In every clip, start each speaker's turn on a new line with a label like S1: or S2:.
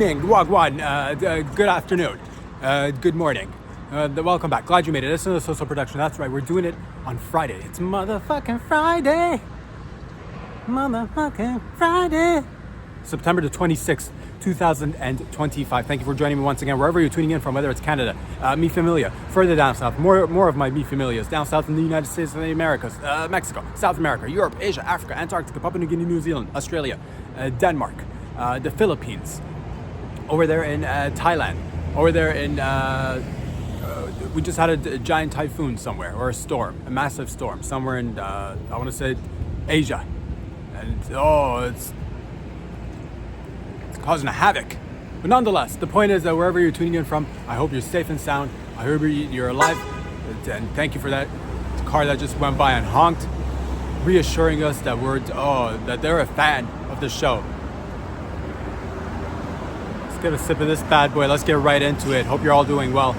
S1: evening, wagwan, good afternoon, good morning. Welcome back. Glad you made it. This is a social production. That's right. We're doing it on Friday. It's motherfucking Friday. Motherfucking Friday. September the 26th, 2025. Thank you for joining me once again, wherever you're tuning in from, whether it's Canada, Mi Familia, further down south, more of my Mi Familias, down south in the United States of the Americas, Mexico, South America, Europe, Asia, Africa, Antarctica, Papua New Guinea, New Zealand, Australia, Denmark, the Philippines, over there in Thailand, over there in, we just had a giant typhoon somewhere, or a storm, a massive storm, somewhere in, I want to say, Asia. And, it's causing a havoc. But nonetheless, the point is that wherever you're tuning in from, I hope you're safe and sound. I hope you're alive. And thank you for that car that just went by and honked, reassuring us that that they're a fan of the show. Let's get a sip of this bad boy. Let's get right into it. Hope you're all doing well.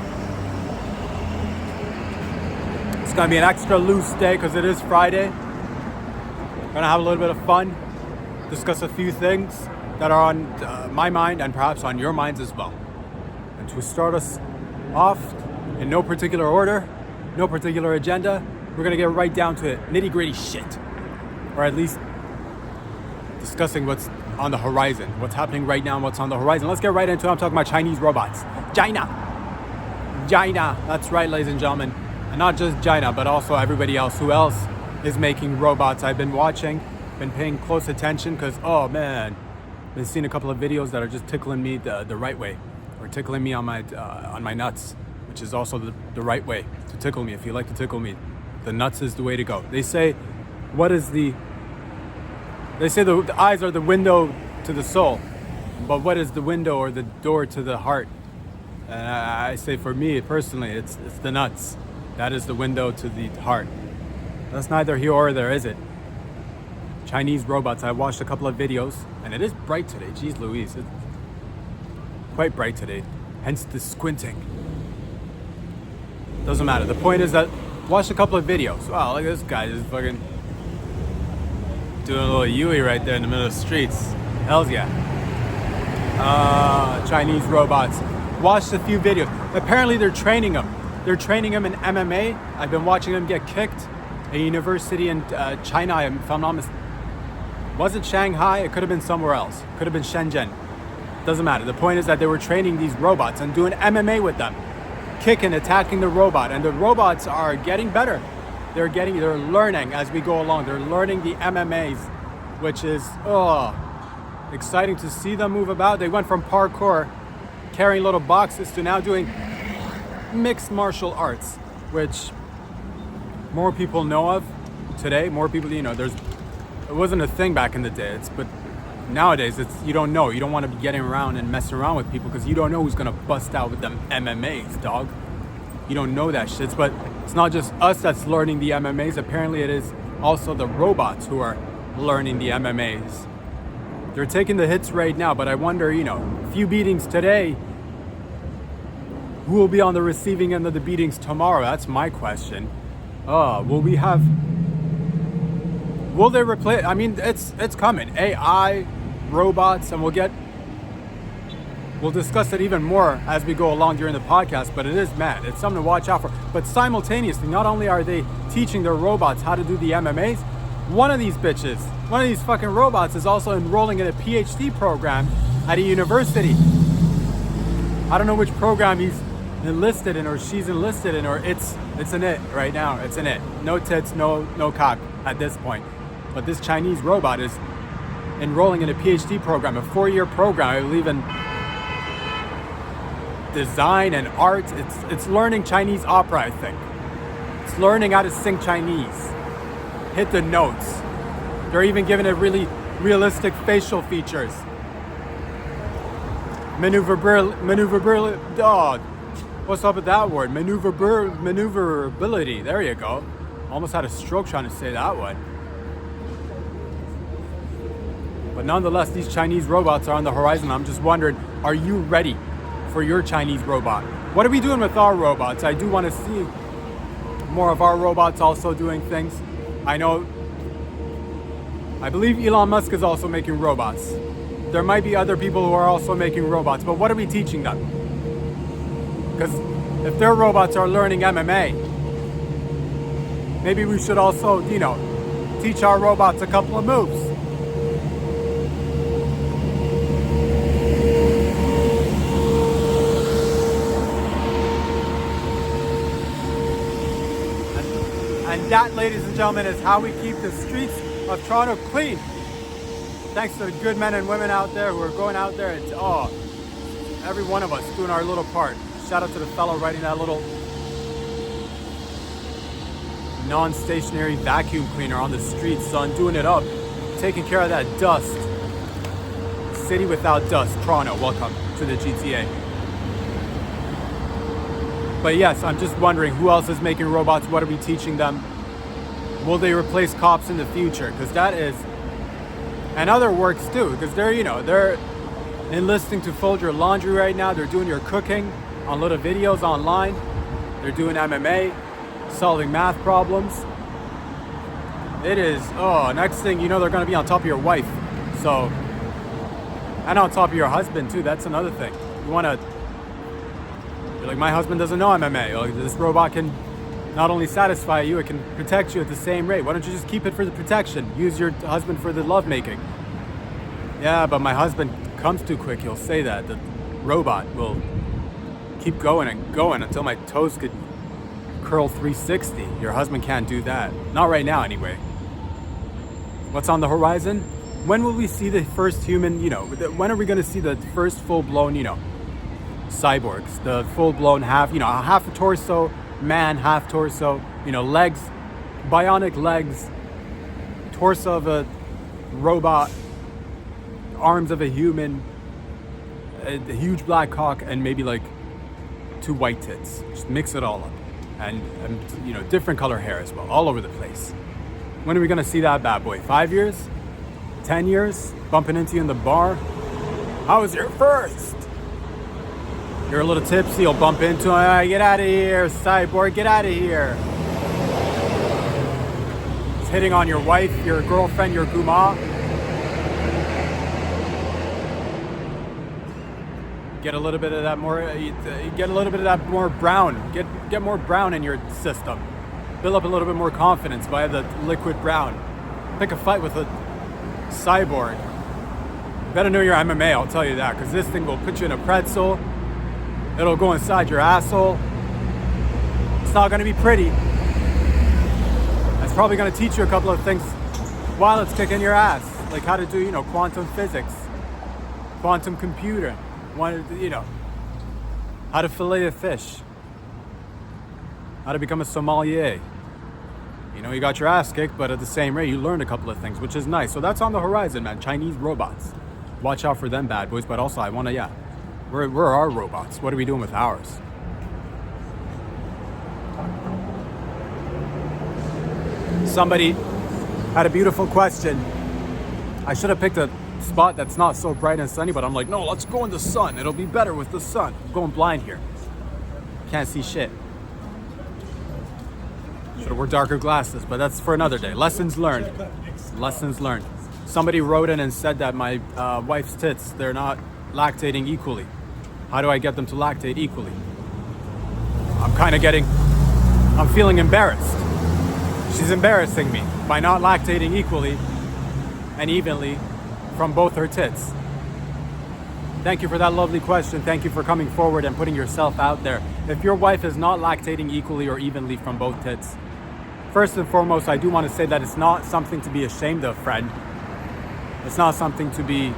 S1: It's gonna be an extra loose day because it is Friday. Gonna have a little bit of fun, discuss a few things that are on my mind and perhaps on your minds as well. And to start us off, in no particular order, no particular agenda, we're gonna get right down to it, nitty gritty shit. Or at least discussing what's on the horizon, what's happening right now and what's on the horizon. Let's get right into it. I'm talking about Chinese robots. China, that's right, ladies and gentlemen. And not just China, but also everybody else. Who else is making robots? I've been watching, been paying close attention because, oh man, been seeing a couple of videos that are just tickling me the right way, or tickling me on my nuts, which is also the right way to tickle me. If you like to tickle me, the nuts is the way to go. They say, the eyes are the window to the soul, but what is the window or the door to the heart? And I say, for me personally, it's the nuts. That is the window to the heart. That's neither here or there, is it? Chinese robots. I watched a couple of videos, and it is bright today. Jeez Louise, it's quite bright today. Hence the squinting. Doesn't matter. The point is that watched a couple of videos. Wow, look at this guy just fucking doing a little Yui right there in the middle of the streets. Hells yeah. Chinese robots. Watched a few videos. Apparently they're training them. They're training them in MMA. I've been watching them get kicked. A university in China, if I'm not mistaken. Wasn't Shanghai, it could have been somewhere else. It could have been Shenzhen. Doesn't matter. The point is that they were training these robots and doing MMA with them. Kicking, attacking the robot. And the robots are getting better. They're learning as we go along. They're learning the MMAs, which is, exciting to see them move about. They went from parkour, carrying little boxes, to now doing mixed martial arts, which more people know of today. More people, it wasn't a thing back in the day, but nowadays you don't know. You don't want to be getting around and messing around with people because you don't know who's going to bust out with them MMAs, dog. You don't know that shit. But it's not just us that's learning the MMAs. Apparently it is also the robots who are learning the MMAs. They're taking the hits right now, but I wonder, a few beatings today, who will be on the receiving end of the beatings tomorrow? That's my question. Will they replace? I mean, it's coming. AI, robots, and we'll discuss it even more as we go along during the podcast, but it is mad. It's something to watch out for. But simultaneously, not only are they teaching their robots how to do the MMAs, one of these fucking robots is also enrolling in a PhD program at a university. I don't know which program he's enlisted in, or she's enlisted in, or it's an it right now. It's an it. No tits, no cock at this point. But this Chinese robot is enrolling in a PhD program, a 4-year program, I believe, in design and art. It's learning Chinese opera, I think. It's learning how to sing Chinese, hit the notes. They're even giving it really realistic facial features. Maneuverability, dog. What's up with that word? Maneuverability. There you go. Almost had a stroke trying to say that one. But nonetheless, these Chinese robots are on the horizon. I'm just wondering, are you ready for your Chinese robot? What are we doing with our robots? I do want to see more of our robots also doing things. I believe Elon Musk is also making robots. there might be other people who are also making robots, but what are we teaching them? Because if their robots are learning MMA, maybe we should also, teach our robots a couple of moves. And that, ladies and gentlemen, is how we keep the streets of Toronto clean. Thanks to the good men and women out there who are going out there and every one of us doing our little part. Shout out to the fellow writing that little non-stationary vacuum cleaner on the streets, son, doing it up, taking care of that dust. City without dust, Toronto, welcome to the GTA. But yes, I'm just wondering who else is making robots, what are we teaching them? Will they replace cops in the future? Because that is, and other works too, because they're enlisting to fold your laundry right now, they're doing your cooking on little videos online, they're doing MMA, solving math problems. It is, next thing you know, they're going to be on top of your wife. So, and on top of your husband too, that's another thing. You're like, my husband doesn't know MMA. Like, this robot can not only satisfy you, it can protect you at the same rate. Why don't you just keep it for the protection? Use your husband for the lovemaking. Yeah, but my husband comes too quick, he'll say that. The robot will keep going and going until my toes could curl 360. Your husband can't do that. Not right now, anyway. What's on the horizon? When will we see the first human, when are we going to see the first full-blown, cyborgs? The full-blown half a torso, man, half torso, legs, bionic legs, torso of a robot, arms of a human, a huge black cock, and maybe like 2 white tits. Just mix it all up. And different color hair as well, all over the place. When are we gonna see that bad boy? 5 years? 10 years? Bumping into you in the bar? How was your first? You're a little tipsy, you'll bump into him. Get out of here, cyborg, get out of here. It's hitting on your wife, your girlfriend, your guma. Get a little bit of that more. Get a little bit of that more brown. Get more brown in your system. Build up a little bit more confidence via the liquid brown. Pick a fight with a cyborg. Better know your MMA, I'll tell you that, because this thing will put you in a pretzel. It'll go inside your asshole. It's not going to be pretty. It's probably going to teach you a couple of things while it's kicking your ass, like how to do, quantum physics, quantum computer. How to fillet a fish, how to become a sommelier. You got your ass kicked, but at the same rate, you learned a couple of things, which is nice. So that's on the horizon, man. Chinese robots. Watch out for them bad boys, but also I want to, we're our robots. What are we doing with ours? Somebody had a beautiful question. I should have picked a spot that's not so bright and sunny, but I'm like, no, let's go in the sun. It'll be better with the sun. I'm going blind here. Can't see shit. Should have wore darker glasses, but that's for another day. Lessons learned. Lessons learned. Somebody wrote in and said that my wife's tits, they're not lactating equally. How do I get them to lactate equally? I'm feeling embarrassed. She's embarrassing me by not lactating equally and evenly from both her tits. Thank you for that lovely question. Thank you for coming forward and putting yourself out there. If your wife is not lactating equally or evenly from both tits, first and foremost, I do want to say that it's not something to be ashamed of, friend. It's not something to be,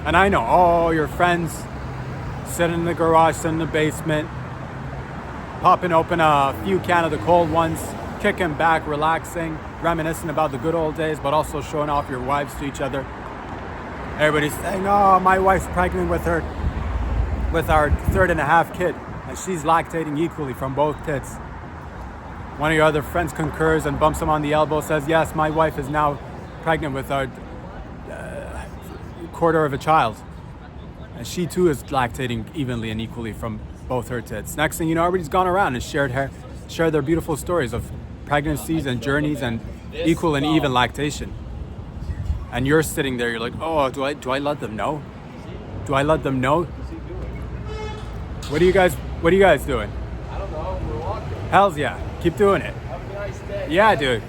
S1: and I know, your friends sitting in the garage, sitting in the basement, popping open a few cans of the cold ones, kicking back, relaxing, reminiscing about the good old days, but also showing off your wives to each other. Everybody's saying, oh, my wife's pregnant with our 3.5 kid, and she's lactating equally from both tits. One of your other friends concurs and bumps him on the elbow, says, yes, my wife is now pregnant with our quarter of a child. And she too is lactating evenly and equally from both her tits. Next thing you know, everybody's gone around and shared their beautiful stories of pregnancies and journeys and equal and even lactation. and you're sitting there, you're like, oh, do I let them know? Do I let them know? What are you guys doing?
S2: I don't know, we're walking.
S1: Hells yeah, keep doing it.
S2: Have a nice day.
S1: Yeah, dude.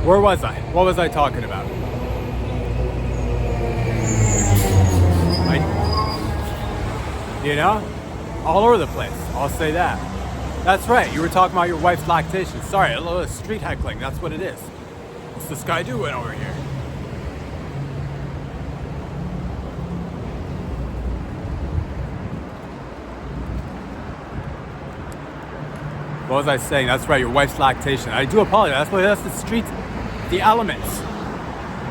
S1: Where was I? What was I talking about? All over the place. I'll say that. That's right. You were talking about your wife's lactation. Sorry, a little street heckling. That's what it is. What's this guy doing over here? What was I saying? That's right, your wife's lactation. I do apologize. That's the streets, the elements.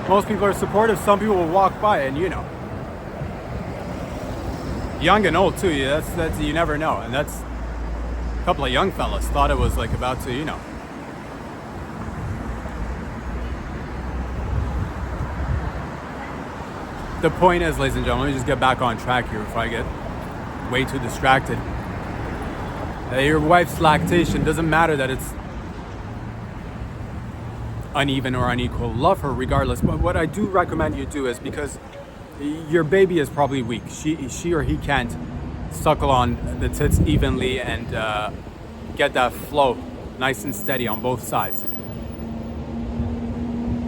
S1: Most people are supportive. Some people will walk by, and young and old too. Yeah, that's you never know. And that's a couple of young fellas thought it was like about to, The point is, ladies and gentlemen, let me just get back on track here before I get way too distracted. Your wife's lactation, doesn't matter that it's uneven or unequal. Love her regardless. But what I do recommend you do is, because your baby is probably weak. She or he can't suckle on the tits evenly and get that flow nice and steady on both sides.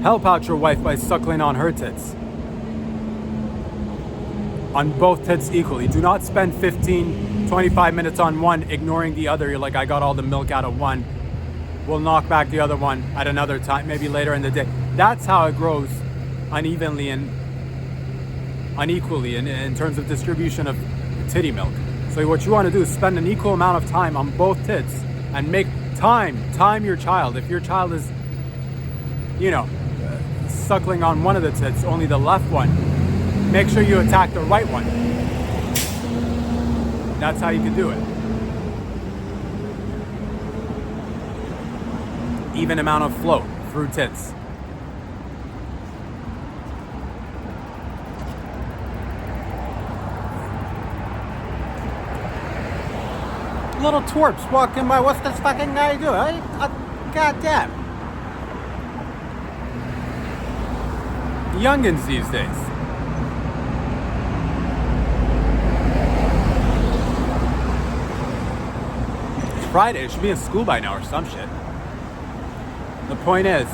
S1: Help out your wife by suckling on her tits. On both tits equally. Do not spend 15-25 minutes on one, ignoring the other. You're like, I got all the milk out of one. We'll knock back the other one at another time, maybe later in the day. That's how it grows unevenly and unequally in terms of distribution of titty milk. So what you want to do is spend an equal amount of time on both tits and make time your child. If your child is, suckling on one of the tits, only the left one, make sure you attack the right one. That's how you can do it. Even amount of flow through tits. Little twerps walking by. What's this fucking guy doing? Goddamn. Youngins these days. Friday, it should be in school by now or some shit. The point is,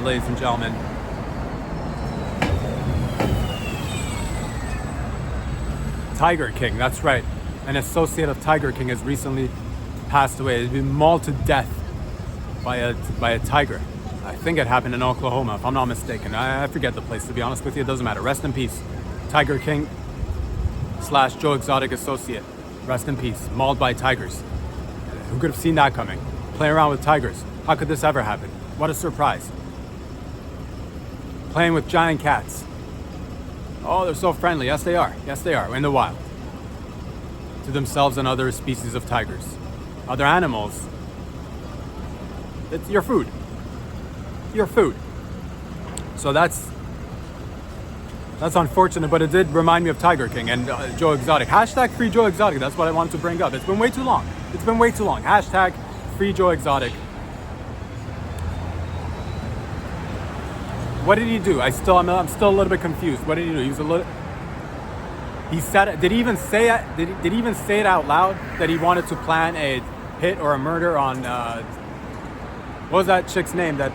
S1: ladies and gentlemen, Tiger King, that's right. An associate of Tiger King has recently passed away. He's been mauled to death by a tiger. I think it happened in Oklahoma, if I'm not mistaken. I forget the place, to be honest with you. It doesn't matter. Rest in peace. Tiger King / Joe Exotic associate. Rest in peace. Mauled by tigers. Who could have seen that coming? Playing around with tigers. How could this ever happen? What a surprise. Playing with giant cats. Oh, they're so friendly. Yes, they are. Yes, they are. In the wild. To themselves and other species of tigers. Other animals. It's your food. Your food. So that's unfortunate, but it did remind me of Tiger King and Joe Exotic. Hashtag free Joe Exotic. That's what I wanted to bring up. It's been way too long. It's been way too long. Hashtag free Joe Exotic. What did he do? I'm still a little bit confused. What did he do? He said it. Did he even say it? Did he even say it out loud that he wanted to plan a hit or a murder on what was that chick's name? That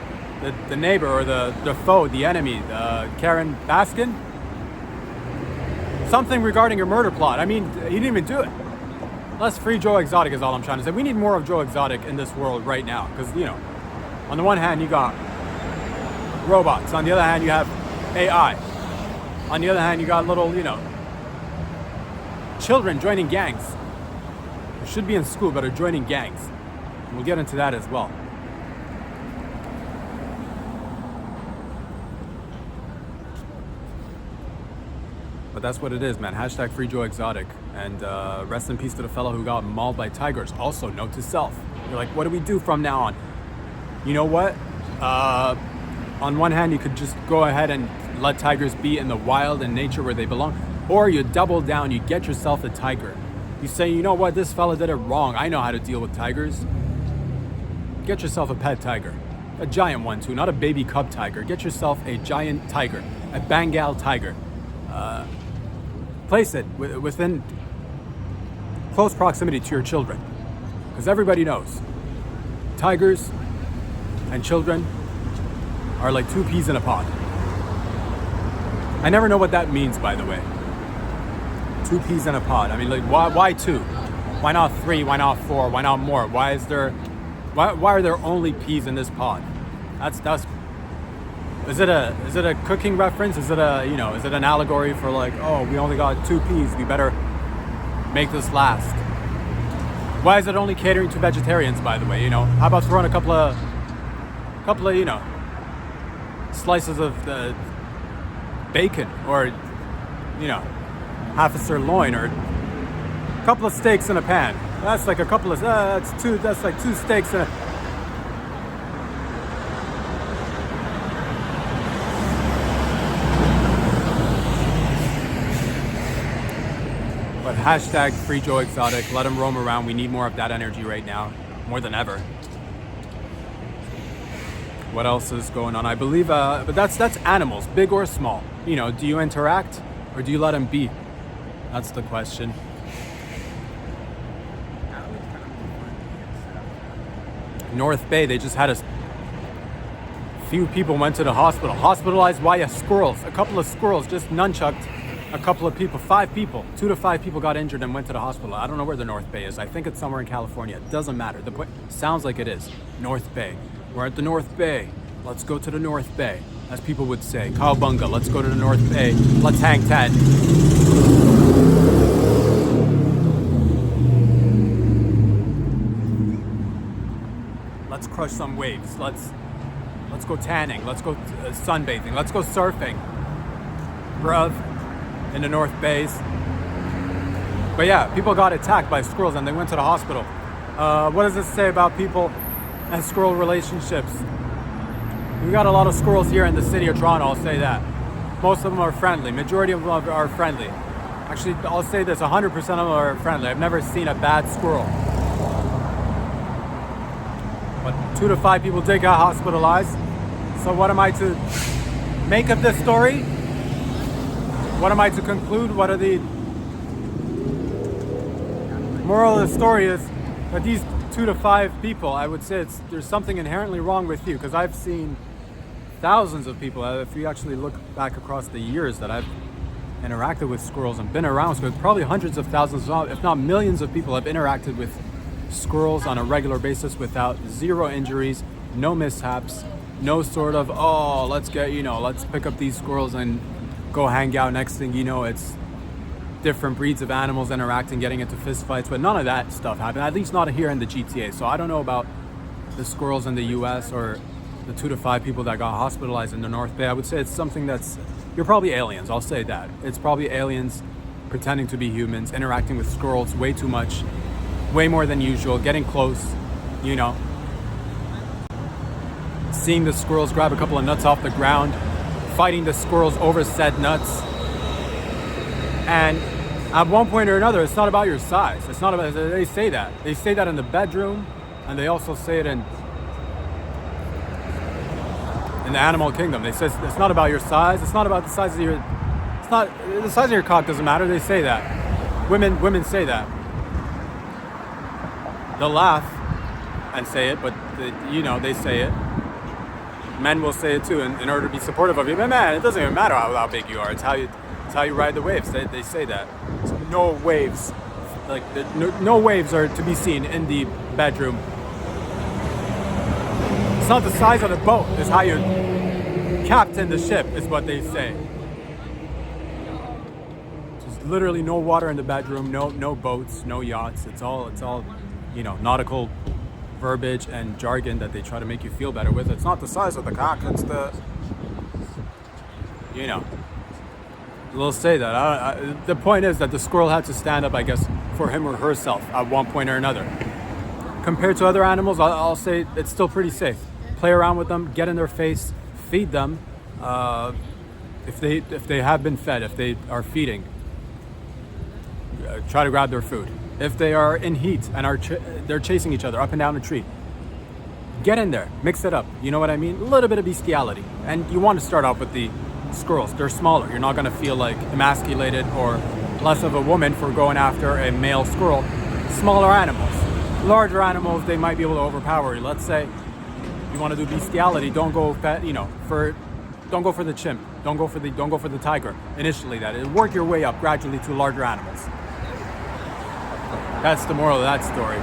S1: the neighbor or the foe, the enemy, Karen Baskin? Something regarding your murder plot. I mean, he didn't even do it. Let's free Joe Exotic is all I'm trying to say. We need more of Joe Exotic in this world right now. Because, on the one hand, you got robots. On the other hand, you have AI. On the other hand, you got little, children joining gangs. They should be in school, but are joining gangs. And we'll get into that as well. But that's what it is, man. Hashtag free Joe Exotic. And rest in peace to the fellow who got mauled by tigers. Also, note to self. You're like, what do we do from now on? You know what? On one hand, you could just go ahead and let tigers be in the wild and nature where they belong. Or you double down, you get yourself a tiger. You say, you know what, this fella did it wrong. I know how to deal with tigers. Get yourself a pet tiger. A giant one too, not a baby cub tiger. Get yourself a giant tiger, a Bengal tiger. Place it within close proximity to your children. Because everybody knows, tigers and children are like two peas in a pod. I never know what that means, by the way. Two peas in a pod. I mean, like, why two? Why not three? Why not four? Why not more? Why are there only peas in this pod? That's. Is it a cooking reference? Is it an allegory for like, oh, we only got two peas, we better make this last? Why is it only catering to vegetarians, by the way? How about throwing a couple of slices of bacon, or half a sirloin, or a couple of steaks in a pan? That's like a couple of that's like two steaks in a. But hashtag free Joe Exotic, let him roam around. We need more of that energy right now, more than ever. What else is going on? I believe, but that's animals, big or small. Do you interact or do you let them be? That's the question. North Bay, they just had a few people went to the hospital. Hospitalized via squirrels. A couple of squirrels just nunchucked a couple of people, 5 people, 2 to 5 people got injured and went to the hospital. I don't know where the North Bay is. I think it's somewhere in California. It doesn't matter. The point sounds like it is. North Bay. We're at the North Bay. Let's go to the North Bay, as people would say. Cowabunga, let's go to the North Bay. Let's hang 10. Let's crush some waves. Let's go tanning. Let's go sunbathing. Let's go surfing. Bruv. In the North Bays. But yeah, people got attacked by squirrels and they went to the hospital. What does this say about people and squirrel relationships? We got a lot of squirrels here in the city of Toronto, I'll say that. Most of them are friendly. Majority of them are friendly. Actually, I'll say this, 100% of them are friendly. I've never seen a bad squirrel. But 2 to 5 people did get hospitalized. So what am I to make of this story? What am I to conclude? What are the moral of the story is that these 2 to 5 people, I would say there's something inherently wrong with you, because I've seen thousands of people, if you actually look back across the years that I've interacted with squirrels and been around squirrels, probably hundreds of thousands, if not millions of people have interacted with squirrels on a regular basis without zero injuries, no mishaps, no sort of, oh, let's pick up these squirrels and go hang out. Next thing you know, it's different breeds of animals interacting, getting into fist fights, but none of that stuff happened, at least not here in the GTA. So I don't know about the squirrels in the US or the 2 to 5 people that got hospitalized in the North Bay. I would say it's something you're probably aliens, I'll say that. It's probably aliens pretending to be humans, interacting with squirrels way too much, way more than usual, getting close, seeing the squirrels grab a couple of nuts off the ground, fighting the squirrels over said nuts. And at one point or another, it's not about your size. It's not about, they say that. They say that in the bedroom, and they also say it in the animal kingdom. They say it's not about your size. It's not about the size of your, the size of your cock doesn't matter. They say that. Women say that. They'll laugh and say it, but they say it. Men will say it too in order to be supportive of you. But man, it doesn't even matter how big you are. It's how you ride the waves. They say that. So no waves. No waves are to be seen in the bedroom. It's not the size of the boat. It's how you captain the ship, is what they say. There's literally no water in the bedroom. No boats. No yachts. It's all nautical verbiage and jargon that they try to make you feel better with. It's not the size of the cock, it's the, they'll say that. The point is that the squirrel had to stand up, I guess, for him or herself at one point or another. Compared to other animals, I'll say it's still pretty safe. Play around with them, get in their face, feed them, if they have been fed, if they are feeding. try to grab their food. If they are in heat and they're chasing each other up and down a tree, get in there, mix it up. You know what I mean? A little bit of bestiality. And you want to start off with the squirrels. They're smaller. You're not going to feel like emasculated or less of a woman for going after a male squirrel. Smaller animals. Larger animals, they might be able to overpower you. Let's say you want to do bestiality, don't go don't go for the chimp. Don't go for the tiger initially. Work your way up gradually to larger animals. That's the moral of that story.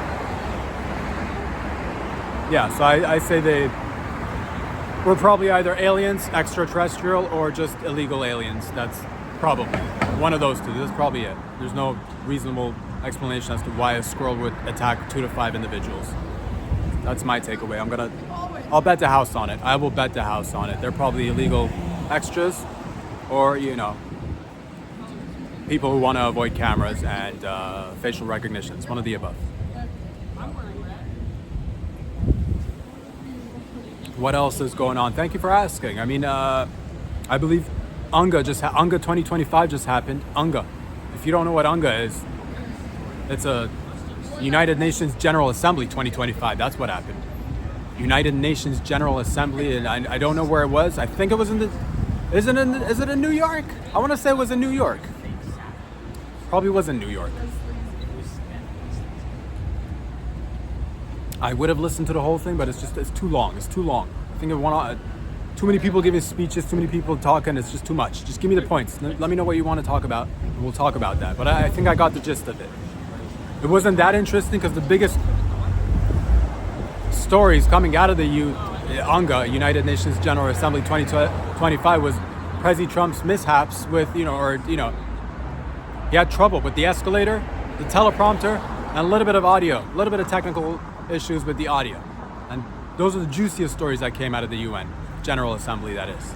S1: Yeah, so I say we're probably either aliens, extraterrestrial, or just illegal aliens. That's probably one of those two. That's probably it. There's no reasonable explanation as to why a squirrel would attack 2 to 5 individuals. That's my takeaway. I'll bet the house on it. I will bet the house on it. They're probably illegal extras, or people who want to avoid cameras and facial recognition. It's one of the above. What else is going on? Thank you for asking. I mean, I believe UNGA 2025 just happened. UNGA. If you don't know what UNGA is, it's a United Nations General Assembly 2025. That's what happened. United Nations General Assembly, and I don't know where it was. I think it was is it in New York? I want to say it was in New York. Probably was in New York. I would have listened to the whole thing, but it's too long. It's too long. I think too many people giving speeches, too many people talking. It's just too much. Just give me the points. Let me know what you want to talk about, and we'll talk about that. But I think I got the gist of it. It wasn't that interesting because the biggest stories coming out of the UNGA, United Nations General Assembly 2025, was President Trump's mishaps with, he had trouble with the escalator, the teleprompter, and a little bit of audio, a little bit of technical issues with the audio. And those are the juiciest stories that came out of the UN General Assembly, that is.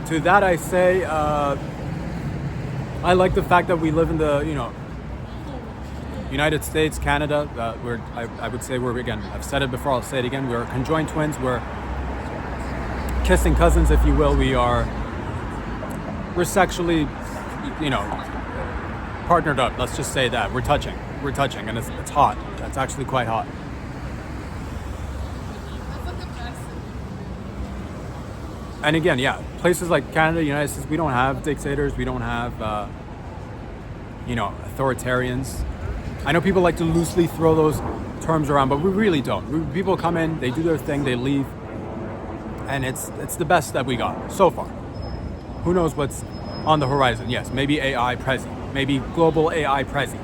S1: To that I say, I like the fact that we live in the, United States, Canada. I would say again, I've said it before, I'll say it again, we're conjoined twins, we're kissing cousins, if you will. We're sexually, partnered up. Let's just say that. We're touching, and it's hot. It's actually quite hot. And again, yeah, places like Canada, United States, we don't have dictators, we don't have, authoritarians. I know people like to loosely throw those terms around, but we really don't. People come in, they do their thing, they leave, and it's the best that we got so far. Who knows what's on the horizon? Yes, maybe AI Prezi, maybe global AI Prezi,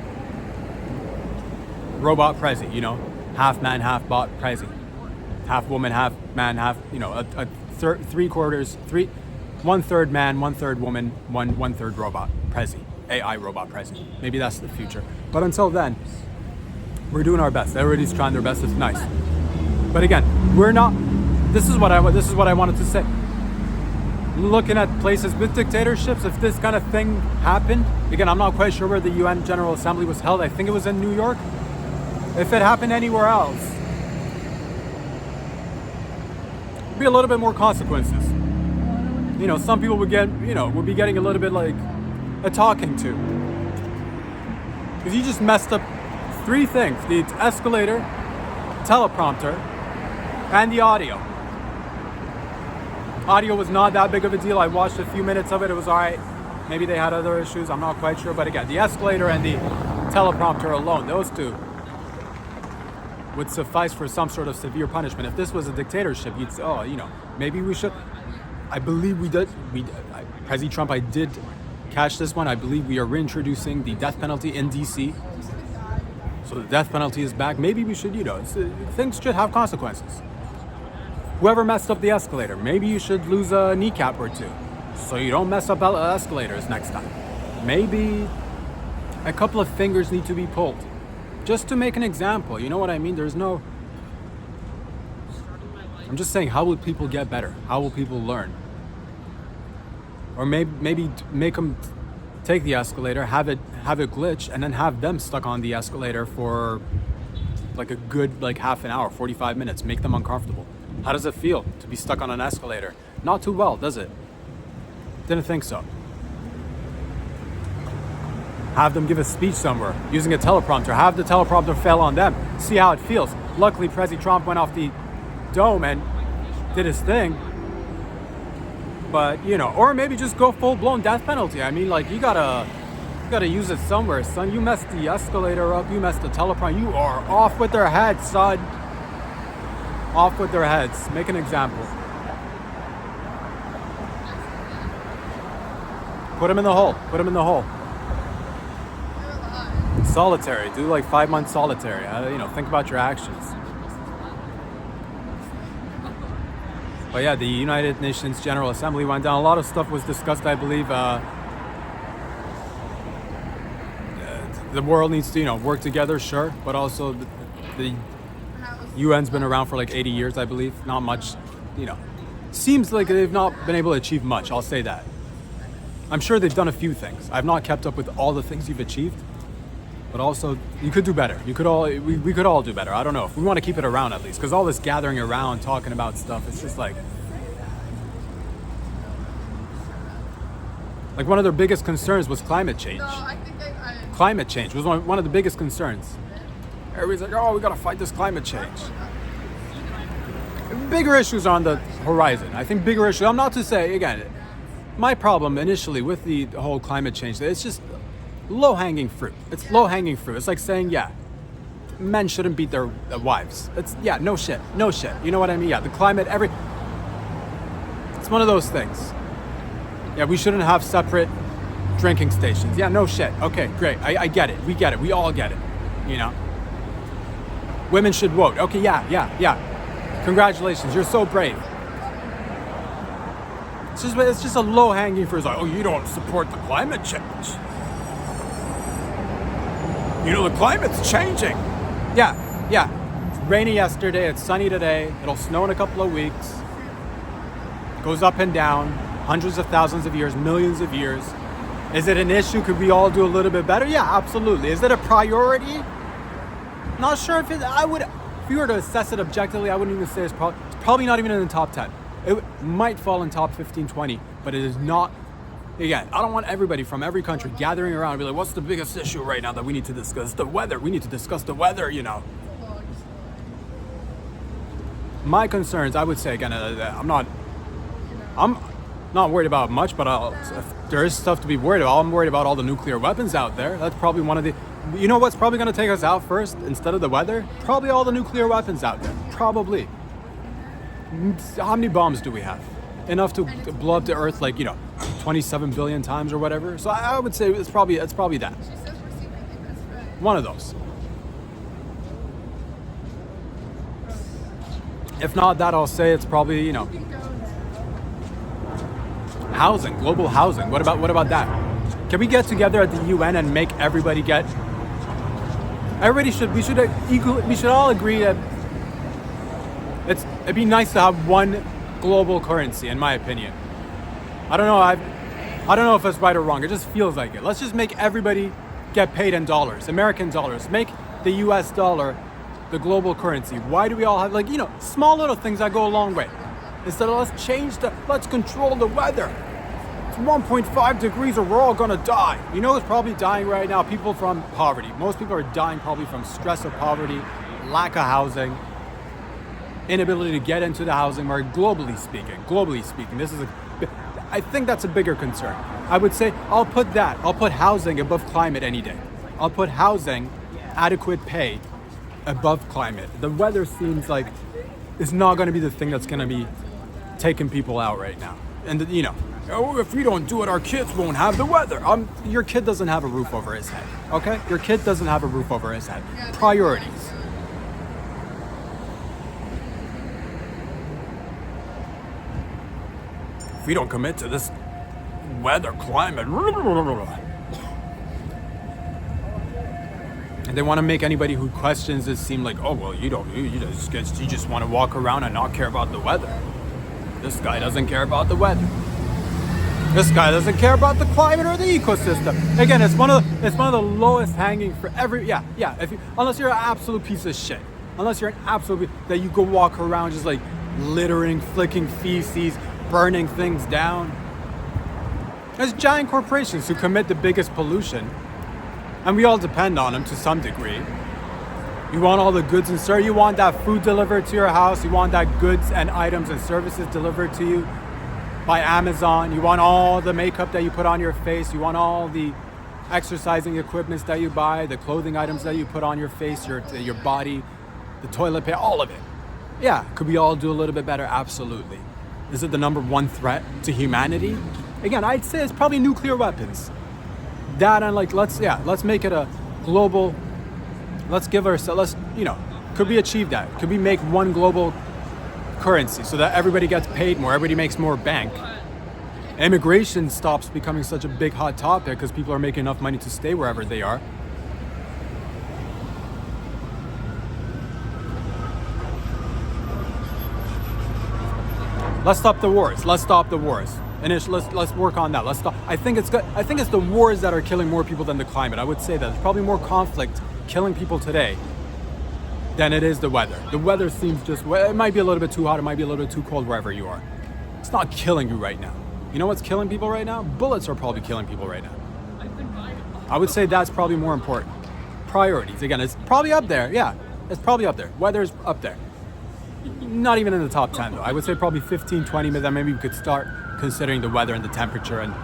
S1: robot Prezi, half man, half bot Prezi, half woman, half man, half, one third man, one third woman, one third robot Prezi. AI robot Prezi. Maybe that's the future. But until then, we're doing our best. Everybody's trying their best. It's nice. But again, we're not. This is what I wanted to say. Looking at places with dictatorships, if this kind of thing happened, again, I'm not quite sure where the UN General Assembly was held. I think it was in New York. If it happened anywhere else, there'd be a little bit more consequences. Some people would be getting a little bit like a talking to. Because you just messed up 3 things: the escalator, teleprompter, and the audio. Audio was not that big of a deal. I watched a few minutes of it. It was all right. Maybe they had other issues. I'm not quite sure. But again, the escalator and the teleprompter alone, those 2 would suffice for some sort of severe punishment. If this was a dictatorship, you'd say, maybe we should. I believe we did. President Trump, I did catch this one. I believe we are reintroducing the death penalty in DC. So the death penalty is back. Maybe we should, things should have consequences. Whoever messed up the escalator, maybe you should lose a kneecap or 2 so you don't mess up escalators next time. Maybe a couple of fingers need to be pulled. Just to make an example, you know what I mean? I'm just saying, how will people get better? How will people learn? Or maybe make them take the escalator, have it glitch, and then have them stuck on the escalator for like a good half an hour, 45 minutes, make them uncomfortable. How does it feel to be stuck on an escalator? Not too well, does it? Didn't think so. Have them give a speech somewhere using a teleprompter. Have the teleprompter fail on them. See how it feels. Luckily, President Trump went off the dome and did his thing. But, you know, or maybe just go full-blown death penalty. I mean, like, you gotta use it somewhere, son. You messed the escalator up. You messed the teleprompter. You are off with their heads, son. Off with their heads. Make an example. Put him in the hole. Put him in the hole. Solitary. Do like 5 months solitary. You know, think about your actions. But yeah, the United Nations General Assembly went down. A lot of stuff was discussed, I believe. The world needs to, you know, work together, sure. But also the UN's been around for like 80 years, I believe. Not much, you know. Seems like they've not been able to achieve much, I'll say that. I'm sure they've done a few things. I've not kept up with all the things you've achieved. But also, you could do better. We could all do better. I don't know. If we want to keep it around at least. Because all this gathering around, talking about stuff, it's just like one of their biggest concerns was climate change. Climate change was one of the biggest concerns. Everybody's like, oh, we got to fight this climate change. Bigger issues are on the horizon. I think bigger issues, I'm not to say, again, my problem initially with the whole climate change, it's just low-hanging fruit. It's low-hanging fruit. It's like saying, yeah, men shouldn't beat their wives. It's, yeah, no shit. You know what I mean? Yeah, the climate, it's one of those things. Yeah, we shouldn't have separate drinking stations. Yeah, no shit. Okay, great. I get it. We get it. We all get it. You know? Women should vote. Okay, yeah. Congratulations. You're so brave. It's just a low-hanging fruit. It's like, oh, you don't support the climate change. You know, the climate's changing. Yeah. It's rainy yesterday. It's sunny today. It'll snow in a couple of weeks. It goes up and down. Hundreds of thousands of years, millions of years. Is it an issue? Could we all do a little bit better? Yeah, absolutely. Is it a priority? Not sure if you were to assess it objectively, I wouldn't even say it's probably not even in the top 10. It might fall in top 15, 20, but it is not. Again, I don't want everybody from every country gathering around and be like, what's the biggest issue right now that we need to discuss? The weather. We need to discuss the weather, you know. My concerns, I would say, again, I'm not worried about much, but there is stuff to be worried about. I'm worried about all the nuclear weapons out there. That's probably one of the... You know what's probably going to take us out first instead of the weather? Probably all the nuclear weapons out there. Probably. How many bombs do we have? Enough to blow up the Earth, like, you know, 27 billion times or whatever. So I would say it's probably that. One of those. If not that, I'll say it's probably, you know, housing, global housing. What about that? Can we get together at the UN and make everybody get? We should all agree that it'd be nice to have one global currency, in my opinion. I don't know if it's right or wrong. It just feels like it. Let's just make everybody get paid in dollars, American dollars. Make the US dollar the global currency. Why do we all have, like, you know, small little things that go a long way? Instead of let's control the weather. It's 1.5 degrees or we're all gonna die. You know who's probably dying right now? People from poverty. Most people are dying probably from stress of poverty, lack of housing, inability to get into the housing market, globally speaking. I think that's a bigger concern. I would say I'll put housing above climate any day. I'll put housing, adequate pay, above climate. The weather seems like it's not going to be the thing that's going to be taking people out right now. And, you know, oh, if we don't do it, our kids won't have the weather. Your kid doesn't have a roof over his head, okay? Your kid doesn't have a roof over his head. Priorities. If we don't commit to this weather, climate, and they want to make anybody who questions this seem like, oh, well, you just want to walk around and not care about the weather. This guy doesn't care about the weather. This guy doesn't care about the climate or the ecosystem. Again, it's one of the lowest hanging for unless you're an absolute piece of shit. Unless you're an absolute that you go walk around just like littering, flicking feces, burning things down. There's giant corporations who commit the biggest pollution And we all depend on them to some degree. You want all the goods and services. You want that food delivered to your house. You want that goods and items and services delivered to you by Amazon. You want all the makeup that you put on your face. You want all the exercising equipments that you buy, the clothing items that you put on your face, your body, the toilet paper, all of it. Yeah, could we all do a little bit better? Absolutely. Is it the number one threat to humanity? Again, I'd say it's probably nuclear weapons. That and like, let's make it a global, could we achieve that? Could we make one global currency so that everybody gets paid more, everybody makes more bank? Immigration stops becoming such a big hot topic because people are making enough money to stay wherever they are. Let's stop the wars. And let's work on that. Let's stop. I think it's good. I think it's the wars that are killing more people than the climate. I would say that there's probably more conflict killing people today than it is the weather. The weather seems it might be a little bit too hot. It might be a little bit too cold wherever you are. It's not killing you right now. You know what's killing people right now? Bullets are probably killing people right now. I would say that's probably more important. Priorities. Again, it's probably up there. Yeah, it's probably up there. Weather's up there. Not even in the top 10 though. I would say probably 15, 20 minutes. Maybe we could start considering the weather and the temperature. And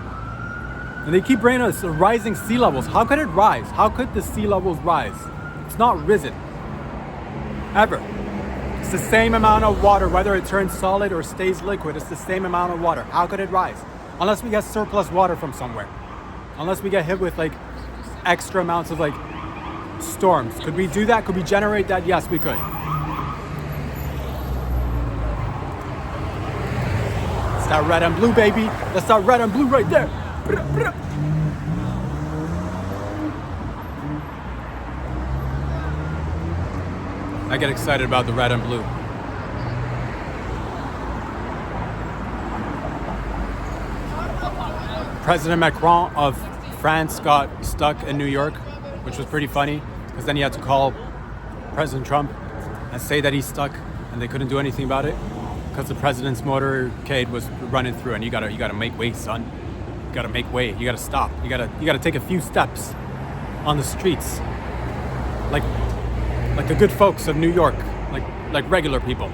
S1: they keep bringing us rising sea levels. How could it rise? How could the sea levels rise? It's not risen. Ever. It's the same amount of water, whether it turns solid or stays liquid, it's the same amount of water. How could it rise? Unless we get surplus water from somewhere. Unless we get hit with like extra amounts of like storms. Could we do that? Could we generate that? Yes, we could. It's that red and blue, baby. That's that red and blue right there. I get excited about the red and blue. President Macron of France got stuck in New York, which was pretty funny, because then he had to call President Trump and say that he's stuck, and they couldn't do anything about it because the president's motorcade was running through. And you gotta make way, son. You gotta make way. You gotta stop. You gotta take a few steps on the streets, like the good folks of New York, like regular people.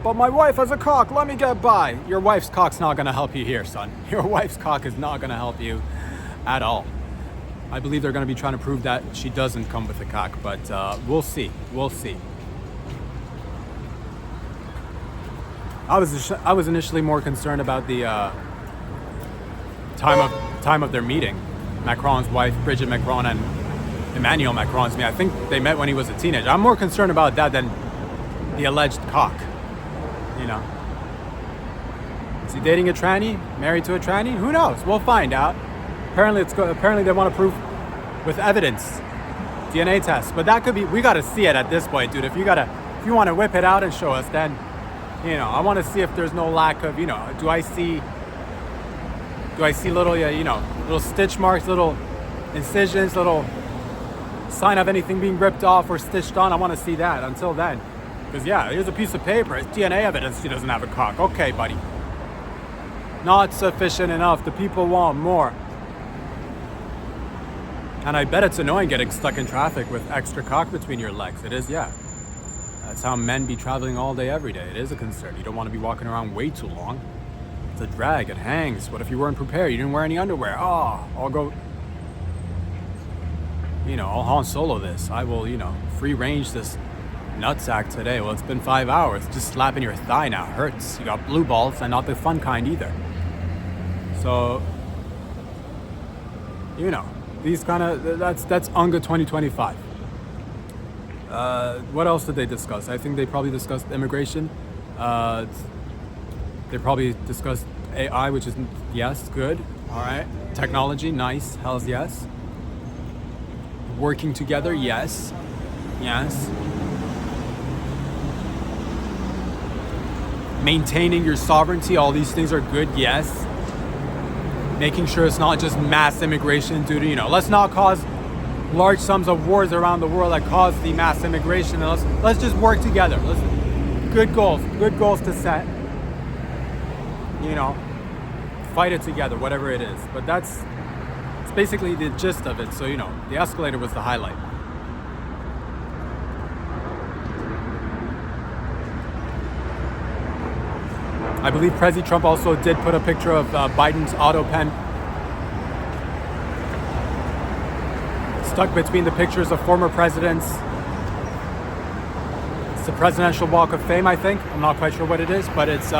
S1: But my wife has a cock, let me get by. Your wife's cock's not gonna help you here, son. Your wife's cock is not gonna help you at all. I believe they're gonna be trying to prove that she doesn't come with a cock, but we'll see. I was initially more concerned about the time of their meeting. Macron's wife, Brigitte Macron, and Emmanuel Macron's me. I think they met when he was a teenager. I'm more concerned about that than the alleged cock. You know, is he dating a tranny? Married to a tranny? Who knows? We'll find out. Apparently they want to prove with evidence, DNA tests. But that could be. We got to see it at this point, dude. If you want to whip it out and show us, then I want to see if there's no lack of. Do I see little little stitch marks, little incisions, little sign of anything being ripped off or stitched on? I want to see that. Until then. Because here's a piece of paper. It's DNA evidence she doesn't have a cock. Okay, buddy. Not sufficient enough. The people want more. And I bet it's annoying getting stuck in traffic with extra cock between your legs. It is, yeah. That's how men be traveling all day, every day. It is a concern. You don't want to be walking around way too long. It's a drag. It hangs. What if you weren't prepared? You didn't wear any underwear? I'll go... I'll Han Solo this. I will, free range this nutsack today. Well, it's been 5 hours. Just slapping your thigh now hurts. You got blue balls, and not the fun kind either. So, these kind of, that's UNGA 2025. What else did they discuss? I think they probably discussed immigration. They probably discussed AI, which is, yes, good. All right. Technology, nice. Hells yes. Working together, yes. Maintaining your sovereignty, all these things are good, yes. Making sure it's not just mass immigration due to, let's not cause large sums of wars around the world that cause the mass immigration. And let's just work together. Good goals to set. Fight it together, whatever it is. But that's It's basically the gist of it. So, you know, the escalator was the highlight. I believe President Trump also did put a picture of Biden's auto pen stuck between the pictures of former presidents. It's the Presidential Walk of Fame, I think. I'm not quite sure what it is, but it's...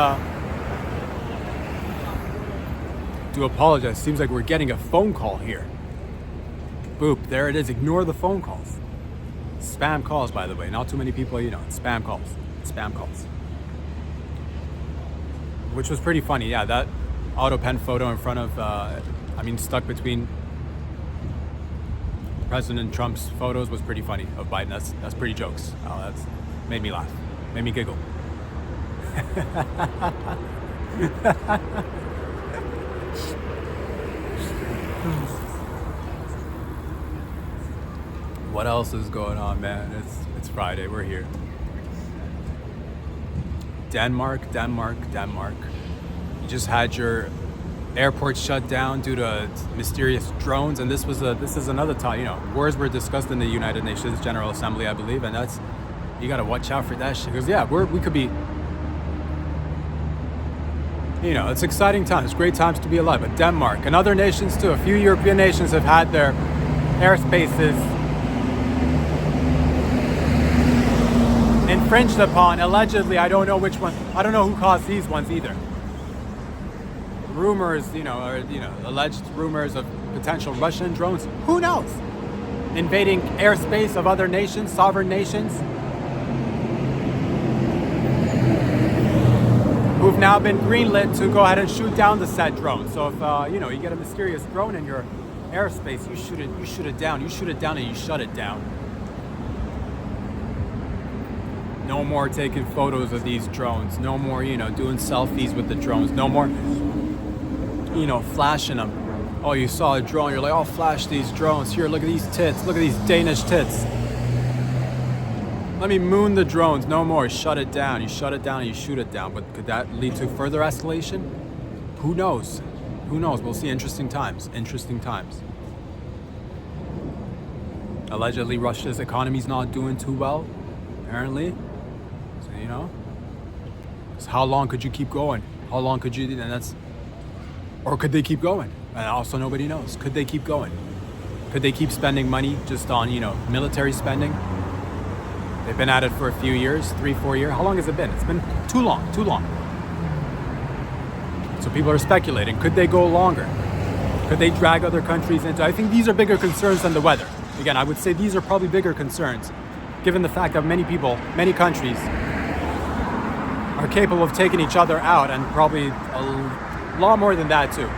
S1: do apologize. Seems like we're getting a phone call here. Boop, there it is. Ignore the phone calls. Spam calls, by the way. Not too many people, you know. Spam calls. Spam calls. Which was pretty funny. Yeah, that auto pen photo in front of, stuck between President Trump's photos was pretty funny of Biden. That's pretty jokes. Oh, that's made me laugh. Made me giggle. What else is going on, man? It's Friday. We're here. Denmark. You just had your airport shut down due to mysterious drones, and this is another time. You know, wars were discussed in the United Nations General Assembly, I believe, and that's, you got to watch out for that shit. Because yeah, we could be. You know, it's exciting times, great times to be alive. But Denmark and other nations too. A few European nations have had their airspaces infringed upon, allegedly. I don't know which one. I don't know who caused these ones either. Rumors, alleged rumors of potential Russian drones. Who knows? Invading airspace of other nations, sovereign nations, who've now been greenlit to go ahead and shoot down the said drone. So if you get a mysterious drone in your airspace, you shoot it down. You shoot it down and you shut it down. No more taking photos of these drones. No more, doing selfies with the drones. No more, flashing them. Oh, you saw a drone. You're like, I'll flash these drones. Here, look at these tits. Look at these Danish tits. Let me moon the drones. No more. Shut it down. You shut it down and you shoot it down. But could that lead to further escalation? Who knows? Who knows? We'll see. Interesting times. Allegedly, Russia's economy's not doing too well, apparently. So, so how long could you keep going? How long could you, or could they keep going? And also nobody knows. Could they keep going? Could they keep spending money just on, military spending? They've been at it for a few years, 3-4 years. How long has it been? It's been too long. So people are speculating. Could they go longer? Could they drag other countries into? I think these are bigger concerns than the weather. Again, I would say these are probably bigger concerns, given the fact that many people, many countries are capable of taking each other out, and probably a lot more than that too.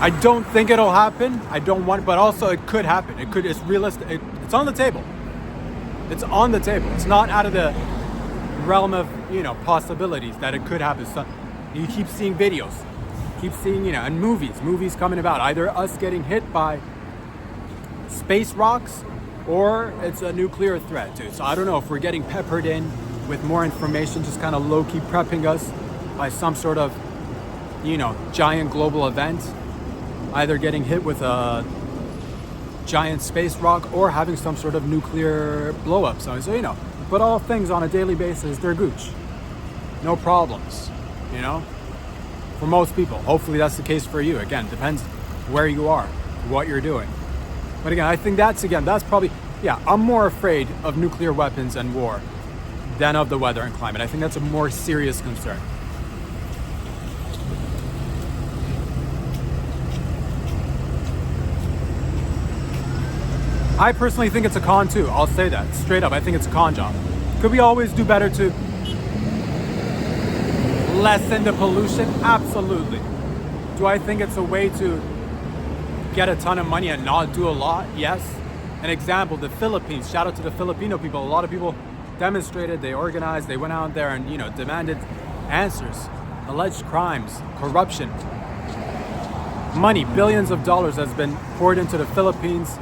S1: I don't think it'll happen. I don't want, but also it could happen. It's realistic. It's on the table. It's on the table. It's not out of the realm of, possibilities that it could happen. So you keep seeing videos, and movies coming about. Either us getting hit by space rocks, or it's a nuclear threat too. So I don't know if we're getting peppered in with more information, just kind of low-key prepping us by some sort of, giant global event. Either getting hit with a giant space rock or having some sort of nuclear blow-up. So, but all things on a daily basis, they're gooch. No problems, for most people. Hopefully that's the case for you. Again, depends where you are, what you're doing. But again, I think that's probably, I'm more afraid of nuclear weapons and war than of the weather and climate. I think that's a more serious concern. I personally think it's a con too. I'll say that straight up. I think it's a con job. Could we always do better to lessen the pollution? Absolutely. Do I think it's a way to get a ton of money and not do a lot? Yes. An example, the Philippines. Shout out to the Filipino people. A lot of people demonstrated, they organized, they went out there and, demanded answers. Alleged crimes, corruption. Money, billions of dollars has been poured into the Philippines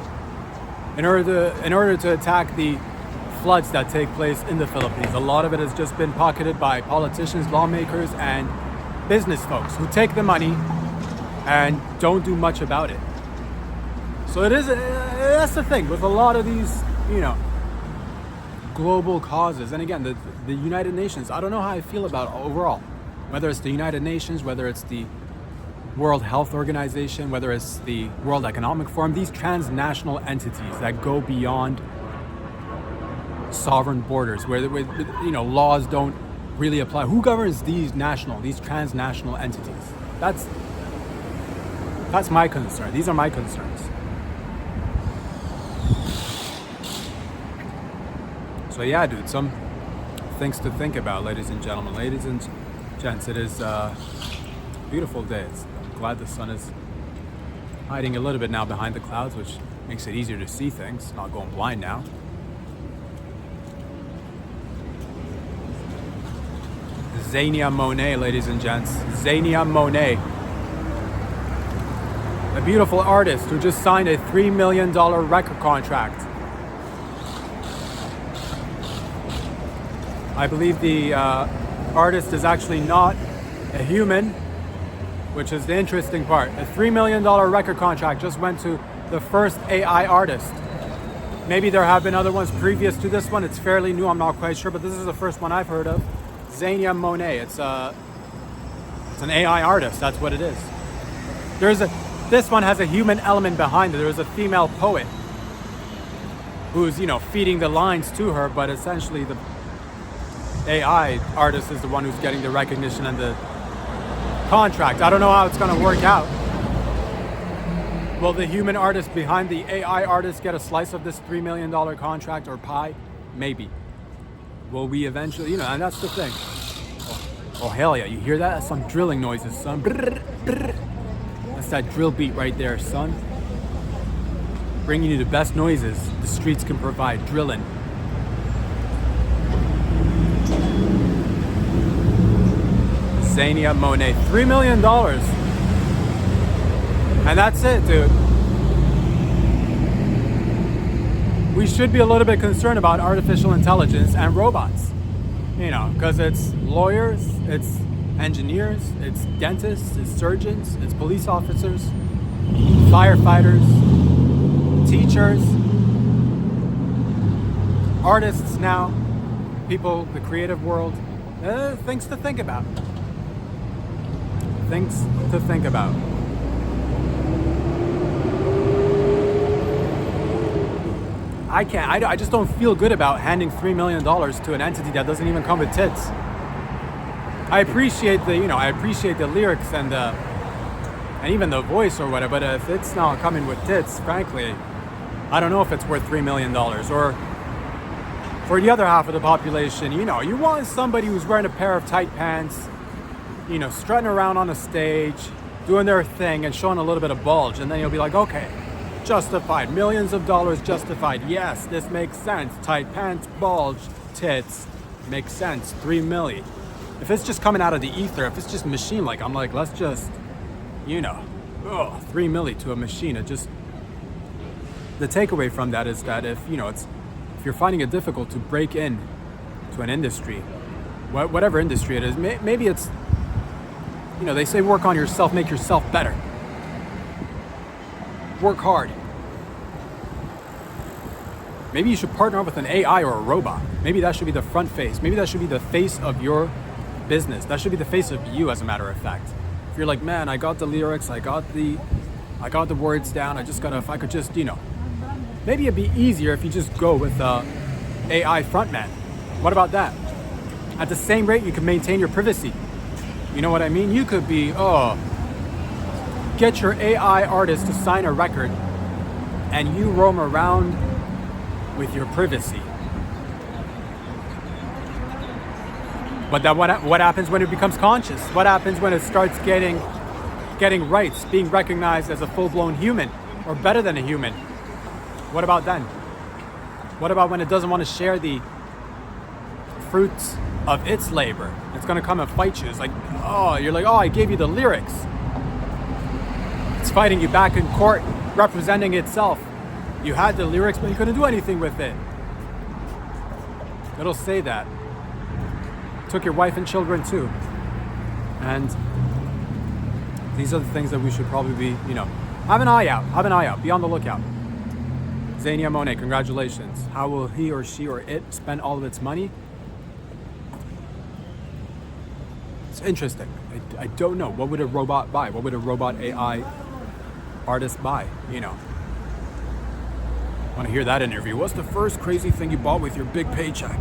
S1: in order to attack the floods that take place in the Philippines. A lot of it has just been pocketed by politicians, lawmakers, and business folks who take the money and don't do much about it. So it is, that's the thing with a lot of these, global causes. And again, the United Nations, I don't know how I feel about overall, whether it's the United Nations, whether it's the World Health Organization, whether it's the World Economic Forum, these transnational entities that go beyond sovereign borders, where laws don't really apply. Who governs these transnational entities? That's my concern. These are my concerns. So yeah, dude, some things to think about, ladies and gentlemen. Ladies and gents, it is a beautiful day. I'm glad the sun is hiding a little bit now behind the clouds, which makes it easier to see things, not going blind now. Xenia Monet, ladies and gents. Xenia Monet. A beautiful artist who just signed a $3 million record contract. I believe the artist is actually not a human, which is the interesting part. A $3 million record contract just went to the first AI artist. Maybe there have been other ones previous to this one. It's fairly new, I'm not quite sure, but this is the first one I've heard of. Xenia Monet. It's an AI artist, that's what it is. This one has a human element behind it. There's a female poet who's, feeding the lines to her, but essentially the AI artist is the one who's getting the recognition and the contract. I don't know how it's going to work out. Will the human artist behind the AI artist get a slice of this $3 million contract or pie? Maybe. Will we eventually, and that's the thing. Oh, hell yeah, you hear that? That's some drilling noises, son. That's that drill beat right there, son. Bringing you the best noises the streets can provide, drilling. Xenia Monet, $3 million. And that's it, dude. We should be a little bit concerned about artificial intelligence and robots. Because it's lawyers, it's engineers, it's dentists, it's surgeons, it's police officers, firefighters, teachers, artists now, people, the creative world. Things to think about. Things to think about. I just don't feel good about handing $3 million to an entity that doesn't even come with tits. I appreciate the lyrics and even the voice or whatever, but if it's not coming with tits, frankly, I don't know if it's worth $3 million. Or for the other half of the population, you want somebody who's wearing a pair of tight pants, strutting around on a stage, doing their thing and showing a little bit of bulge, and then you'll be like, okay, justified, millions of dollars justified. Yes, this makes sense. Tight pants, bulge, tits, makes sense. 3 milli. If it's just coming out of the ether, if it's just machine, I'm like, let's just, 3 milli to a machine. It just, the takeaway from that is that if you're finding it difficult to break in to an industry, whatever industry it is, maybe it's, they say work on yourself, make yourself better. Work hard. Maybe you should partner up with an AI or a robot. Maybe that should be the front face. Maybe that should be the face of your business. That should be the face of you, as a matter of fact. If you're like, man, I got the lyrics, I got the words down, if I could just, maybe it'd be easier if you just go with AI frontman. What about that? At the same rate, you can maintain your privacy. You know what I mean? You could be, get your AI artist to sign a record and you roam around with your privacy. But then what happens when it becomes conscious? What happens when it starts getting rights, being recognized as a full-blown human or better than a human? What about then? What about when it doesn't want to share the fruits of its labor? It's going to come and fight you. It's like, I gave you the lyrics. It's fighting you back in court, representing itself. You had the lyrics, but you couldn't do anything with it. It'll say that. Took your wife and children too. And these are the things that we should probably be, have an eye out, be on the lookout. Zania Monet, congratulations. How will he or she or it spend all of its money? It's interesting. I don't know. What would a robot buy? What would a robot AI artist buy? Want to hear that interview? What's the first crazy thing you bought with your big paycheck?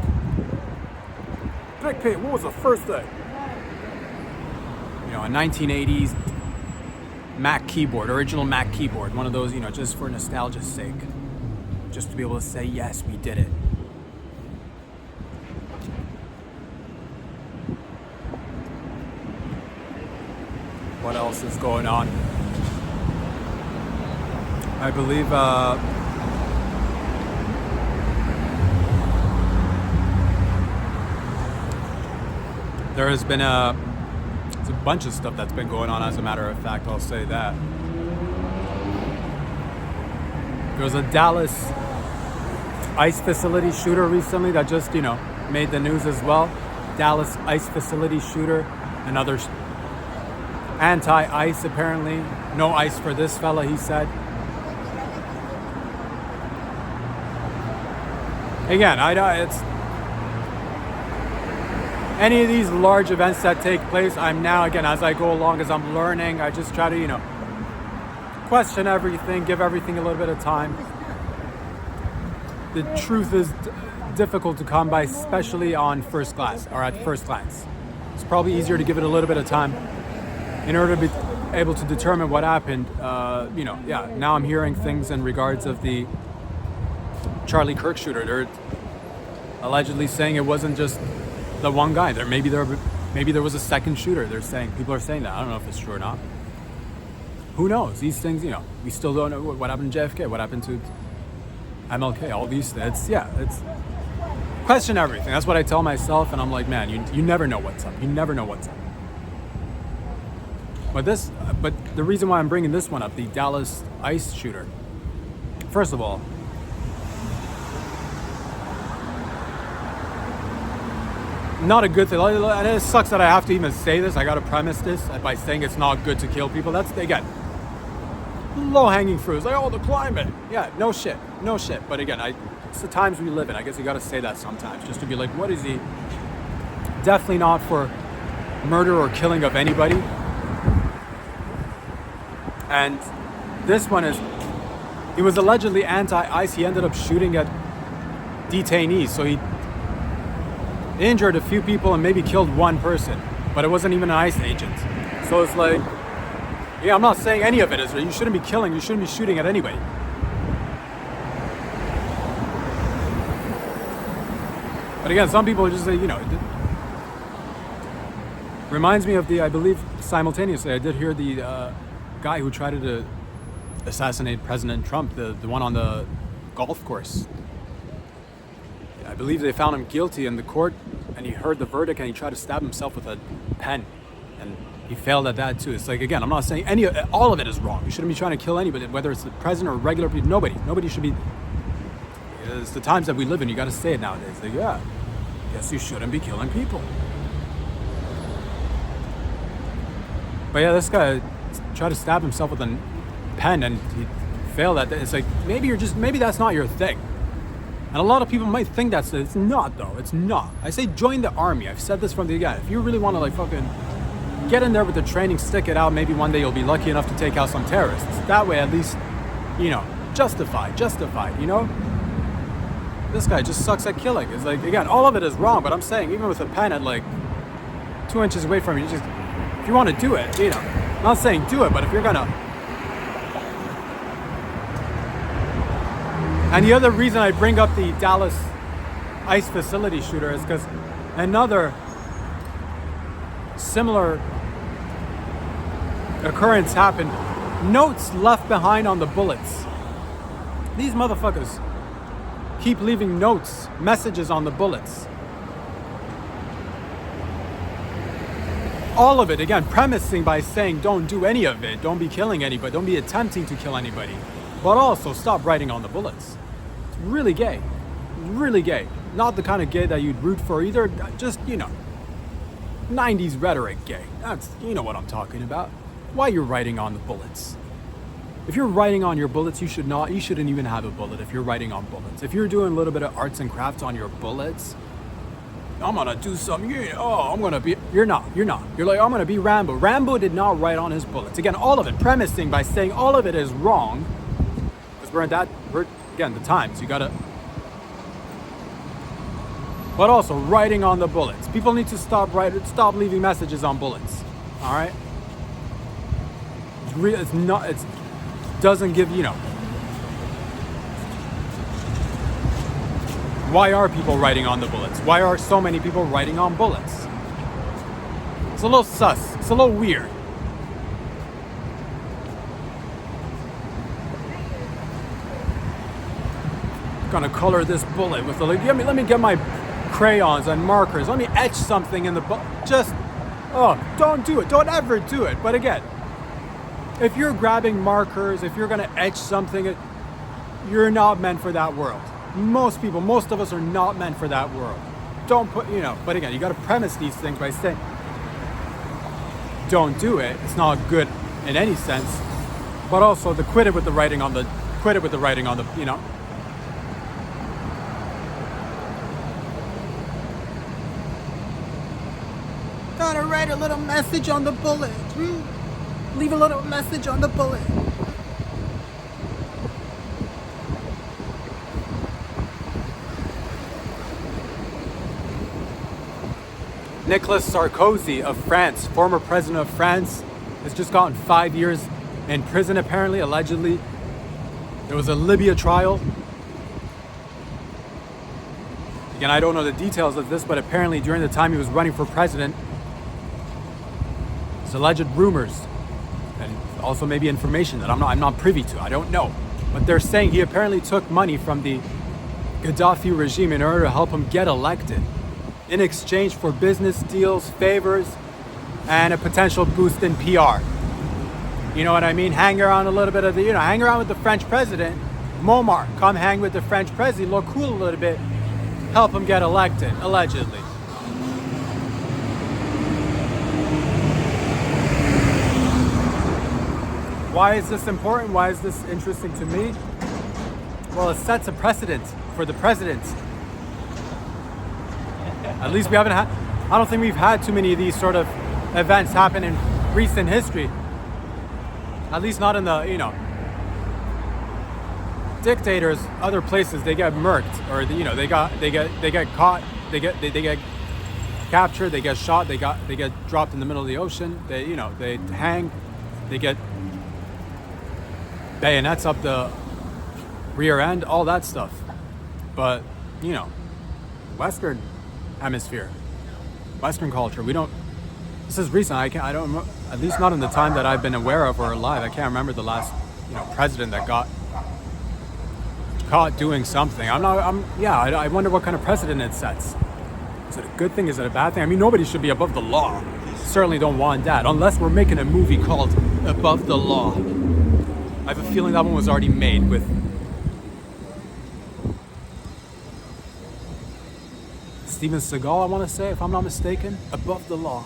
S1: What was the first thing? A 1980s Mac keyboard, original Mac keyboard. One of those, just for nostalgia's sake. Just to be able to say, yes, we did it. What else is going on? I believe there has been it's a bunch of stuff that's been going on, as a matter of fact, I'll say that. There was a Dallas ICE facility shooter recently that just, made the news as well. Dallas ICE facility shooter, another anti-ICE apparently. No ICE for this fella, he said. Again, it's any of these large events that take place, I'm now, again, as I go along, as I'm learning, I just try to, question everything, give everything a little bit of time. The truth is difficult to come by, especially on first glance, or at first glance. It's probably easier to give it a little bit of time in order to be able to determine what happened. Now I'm hearing things in regards of the Charlie Kirk shooter. They're allegedly saying it wasn't just the one guy. Maybe there was a second shooter. People are saying that. I don't know if it's true or not. Who knows? These things, we still don't know what happened to JFK, what happened to MLK, all these things. It's question everything. That's what I tell myself, and I'm like, man, you never know what's up. You never know what's up. But the reason why I'm bringing this one up, the Dallas ICE shooter, first of all, not a good thing. And it sucks that I have to even say this. I got to premise this by saying it's not good to kill people. That's, again, low-hanging fruit. It's like, the climate. Yeah, no shit. But again, it's the times we live in. I guess you got to say that sometimes, just to be like, what is he? Definitely not for murder or killing of anybody. And this one he was allegedly anti-ICE. He ended up shooting at detainees. So he injured a few people and maybe killed one person, but it wasn't even an ICE agent. So it's like, I'm not saying any of it is. You shouldn't be killing. You shouldn't be shooting at anybody. But again, some people just say, it reminds me of I believe simultaneously, I did hear the guy who tried to assassinate President Trump, the one on the golf course. I believe they found him guilty in the court, and he heard the verdict, and he tried to stab himself with a pen, and he failed at that too. It's like, again, I'm not saying all of it is wrong. You shouldn't be trying to kill anybody, whether it's the president or regular people. Nobody should be. It's the times that we live in. You got to say it nowadays. Like, yes, you shouldn't be killing people. But yeah, this guy tried to stab himself with a pen, and he failed at that. It's like, maybe that's not your thing. And a lot of people might think it's not, though. It's not. I say join the army. I've said this from the beginning. If you really want to fucking get in there with the training, stick it out, maybe one day you'll be lucky enough to take out some terrorists. That way, at least, justified, This guy just sucks at killing. It's like, again, all of it is wrong, but I'm saying, even with a pen at 2 inches away from you, if you want to do it, I'm not saying do it, but if you're gonna. And the other reason I bring up the Dallas ICE facility shooter is because another similar occurrence happened. Notes left behind on the bullets. These motherfuckers keep leaving notes, messages on the bullets. All of it, again, premising by saying don't do any of it, don't be killing anybody, don't be attempting to kill anybody, but also stop writing on the bullets. It's really gay. not the kind of gay that you'd root for either. Just, 90s rhetoric gay. That's, you know what I'm talking about. Why you're writing on the bullets. If you're writing on your bullets, you shouldn't even have a bullet if you're writing on bullets. If you're doing a little bit of arts and crafts on your bullets, I'm gonna do something, you're not. You're like, I'm gonna be Rambo. Rambo did not write on his bullets. Again, all of it, premising by saying all of it is wrong, because again, the times, you gotta, but also writing on the bullets. People need to stop leaving messages on bullets, all right? It doesn't give, why are people writing on the bullets? Why are so many people writing on bullets? It's a little sus. It's a little weird. Gonna color this bullet with let me get my crayons and markers. Let me etch something in the bullet. Don't do it. Don't ever do it. But again, if you're grabbing markers, if you're gonna etch something, you're not meant for that world. Most of us are not meant for that world. Don't put, but again, you gotta premise these things by saying, don't do it. It's not good in any sense. But also quit it with the writing on the, Gotta write a little message on the bullet. Leave a little message on the bullet. Nicolas Sarkozy of France, former president of France, has just gotten 5 years in prison, apparently, allegedly. There was a Libya trial. Again, I don't know the details of this, but apparently during the time he was running for president, there's alleged rumors and also maybe information that I'm not privy to. I don't know. But they're saying he apparently took money from the Gaddafi regime in order to help him get elected, in exchange for business deals, favors, and a potential boost in PR. You know what I mean? Hang around a little bit of hang around with the French president. Momar, come hang with the French president, look cool a little bit, help him get elected, allegedly. Why is this important? Why is this interesting to me? Well, it sets a precedent for the presidents. At least I don't think we've had too many of these sort of events happen in recent history. At least not in the, dictators, other places, they get murked, or they get caught, they get captured, they get shot, they get dropped in the middle of the ocean, they hang, they get bayonets up the rear end, all that stuff. But, Western hemisphere, Western culture, this is recent, I don't, at least not in the time that I've been aware of or alive, I can't remember the last, president that got caught doing something. I wonder what kind of precedent it sets. Is it a good thing? Is it a bad thing? I mean, nobody should be above the law. Certainly don't want that, unless we're making a movie called Above the Law. I have a feeling that one was already made with Steven Seagal, I want to say, if I'm not mistaken. Above the law.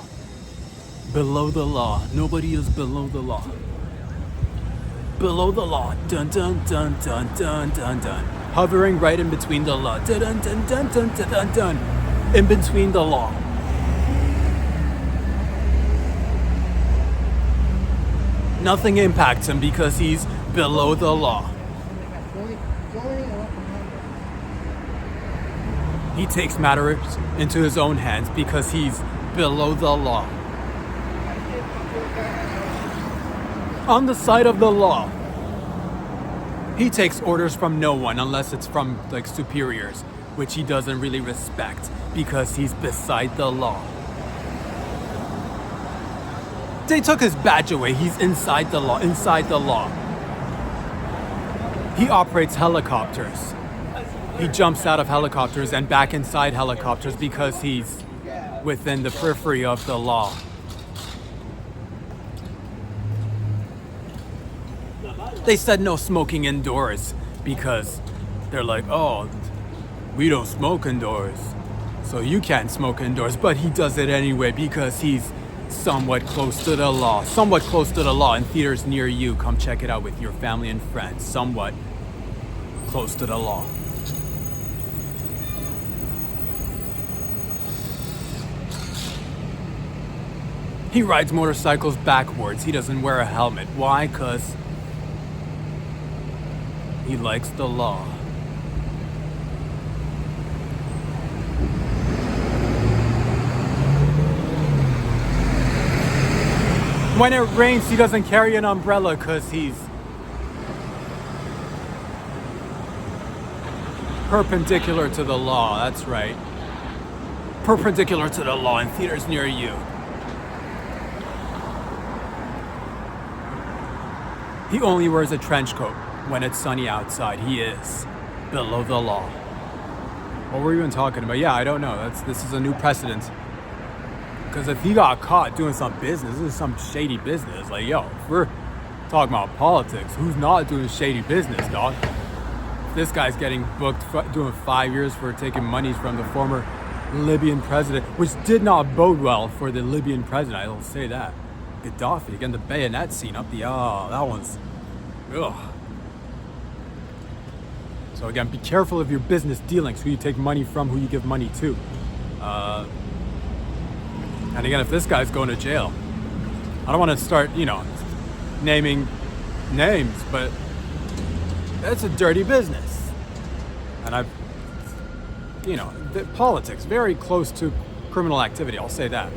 S1: Below the law. Nobody is below the law. Below the law. Dun dun dun dun dun dun dun. Hovering right in between the law. Dun dun dun dun dun dun dun dun. In between the law. Nothing impacts him because he's below the law. He takes matters into his own hands because he's below the law. On the side of the law. He takes orders from no one unless it's from superiors, which he doesn't really respect because he's beside the law. They took his badge away. He's inside the law. Inside the law. He operates helicopters. He jumps out of helicopters and back inside helicopters because he's within the periphery of the law. They said no smoking indoors because they're like, oh, we don't smoke indoors, so you can't smoke indoors, but he does it anyway because he's somewhat close to the law. Somewhat close to the law in theaters near you. Come check it out with your family and friends. Somewhat close to the law. He rides motorcycles backwards. He doesn't wear a helmet. Why? 'Cause he likes the law. When it rains, he doesn't carry an umbrella because he's perpendicular to the law. That's right. Perpendicular to the law in theaters near you. He only wears a trench coat when it's sunny outside. He is below the law. What were we even talking about? Yeah, I don't know. This is a new precedent. Because if he got caught doing some business, this is some shady business. Like, yo, if we're talking about politics, who's not doing shady business, dog? This guy's getting booked for doing 5 years for taking monies from the former Libyan president, which did not bode well for the Libyan president, I will say that. Gaddafi, again, the bayonet scene up the, that one's, ugh. So again, be careful of your business dealings, who you take money from, who you give money to. And again, if this guy's going to jail, I don't want to start, naming names, but that's a dirty business. And politics, very close to criminal activity, I'll say that.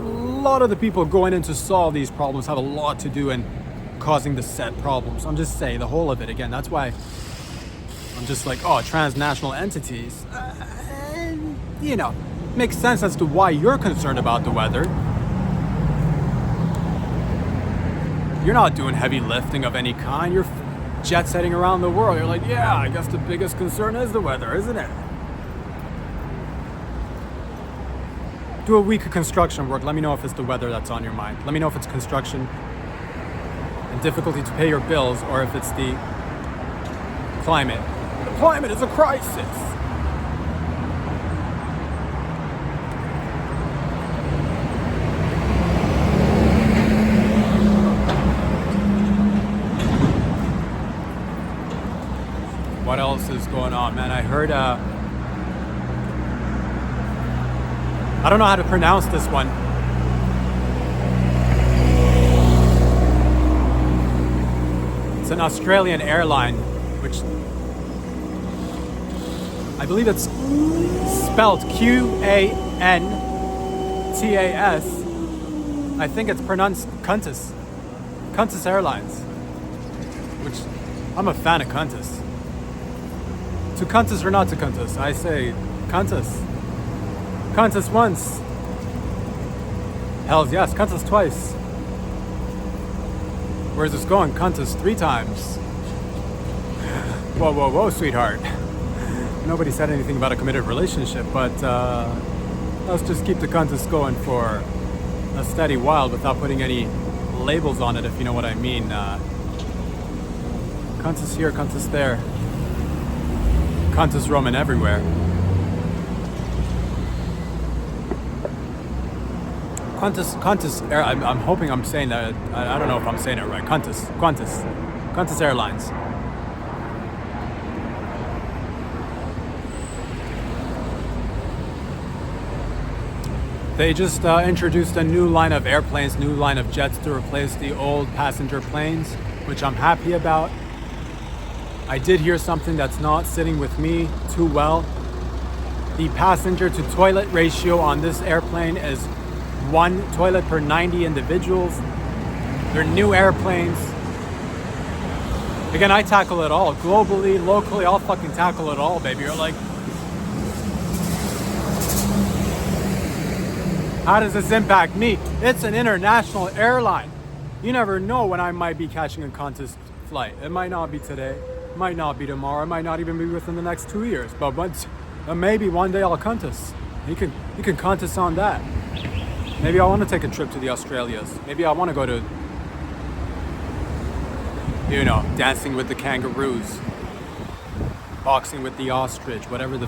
S1: A lot of the people going in to solve these problems have a lot to do in causing the said problems. I'm just saying, the whole of it, again, that's why I'm just like, transnational entities, makes sense as to why you're concerned about the weather. You're not doing heavy lifting of any kind. You're jet setting around the world. You're like, yeah, I guess the biggest concern is the weather, isn't it? Do a week of construction work. Let me know if it's the weather that's on your mind. Let me know if it's construction and difficulty to pay your bills, or if it's the climate. The climate is a crisis. What else is going on, man? I heard, I don't know how to pronounce this one. It's an Australian airline, which I believe it's spelled Qantas. I think it's pronounced Qantas. Qantas Airlines, which I'm a fan of Qantas. To Qantas or not to Qantas? I say Qantas. Qantas once. Hells yes, Qantas twice. Where's this going? Qantas 3 times. Whoa, sweetheart. Nobody said anything about a committed relationship, but let's just keep the Qantas going for a steady while without putting any labels on it, if you know what I mean. Qantas here, Qantas there. Qantas roaming everywhere. Qantas I'm hoping I'm saying that. I don't know if I'm saying it right. Qantas Airlines. They just introduced a new line of airplanes, new line of jets to replace the old passenger planes, which I'm happy about. I did hear something that's not sitting with me too well. The passenger to toilet ratio on this airplane is 1 toilet per 90 individuals. They're new airplanes. Again, I tackle it all. Globally, locally, I'll fucking tackle it all, baby. You're like, how does this impact me? It's an international airline. You never know when I might be catching a Qantas flight. It might not be today. Might not be tomorrow. It might not even be within the next 2 years. But maybe one day I'll Qantas. You can Qantas on that. Maybe I want to take a trip to the Australias. Maybe I want to go to, Dancing with the Kangaroos. boxing with the ostrich, whatever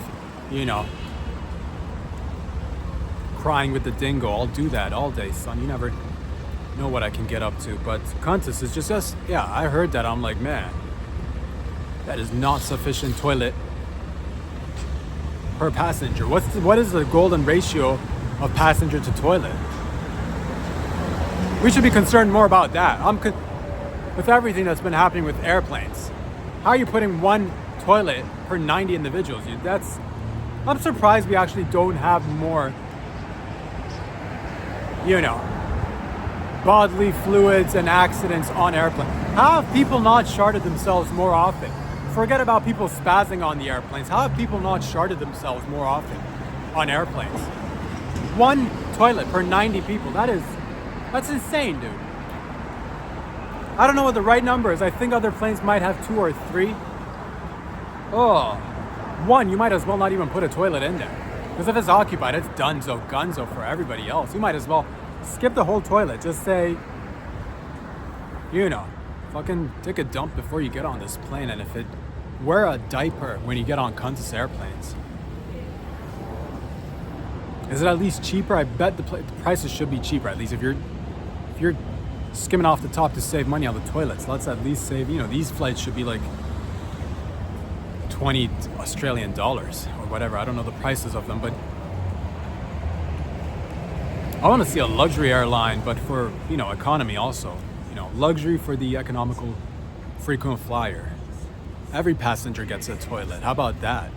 S1: crying with the dingo. I'll do that all day, son. You never know what I can get up to. But Qantas is just us. Yeah, I heard that. I'm like, man, that is not sufficient toilet per passenger. What is the golden ratio of passenger to toilet? We should be concerned more about that. With everything that's been happening with airplanes. How are you putting one toilet per 90 individuals? I'm surprised we actually don't have more, bodily fluids and accidents on airplanes. How have people not sharded themselves more often? Forget about people spazzing on the airplanes. How have people not sharded themselves more often on airplanes? One toilet per 90 people. That's insane, dude. I don't know what the right number is. I think other planes might have 2 or 3. Oh, one, you might as well not even put a toilet in there. Because if it's occupied, it's gunzo for everybody else. You might as well skip the whole toilet. Just say, fucking take a dump before you get on this plane. And wear a diaper when you get on Qantas airplanes. Is it at least cheaper? I bet the prices should be cheaper. At least if you're skimming off the top to save money on the toilets, let's at least save, these flights should be like 20 Australian dollars or whatever. I don't know the prices of them, but I want to see a luxury airline, but for, economy also. Luxury for the economical frequent flyer. Every passenger gets a toilet. How about that?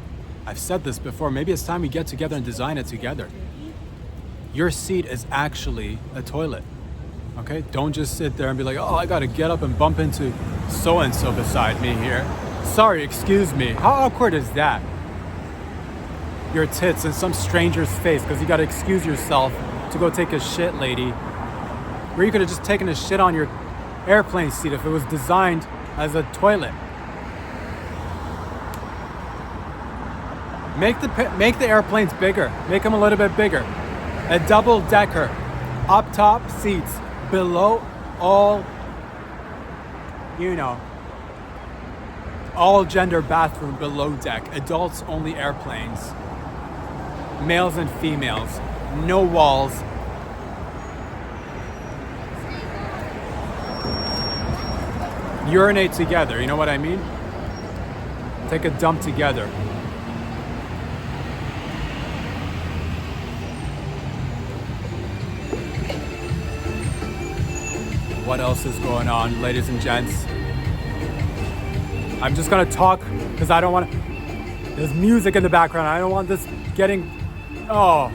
S1: I've said this before. Maybe it's time we get together and design it together. Your seat is actually a toilet. Okay? Don't just sit there and be like, oh, I gotta get up and bump into so-and-so beside me here. Sorry, excuse me. How awkward is that? Your tits in some stranger's face because you gotta excuse yourself to go take a shit, lady. Where you could have just taken a shit on your airplane seat if it was designed as a toilet. Make the airplanes bigger. Make them a little bit bigger. A double-decker. Up top seats. Below all gender bathroom below deck. Adults only airplanes. Males and females. No walls. Urinate together, you know what I mean? Take a dump together. What else is going on, ladies and gents? I'm just gonna talk because I don't want to. There's music in the background. I don't want this getting. Oh,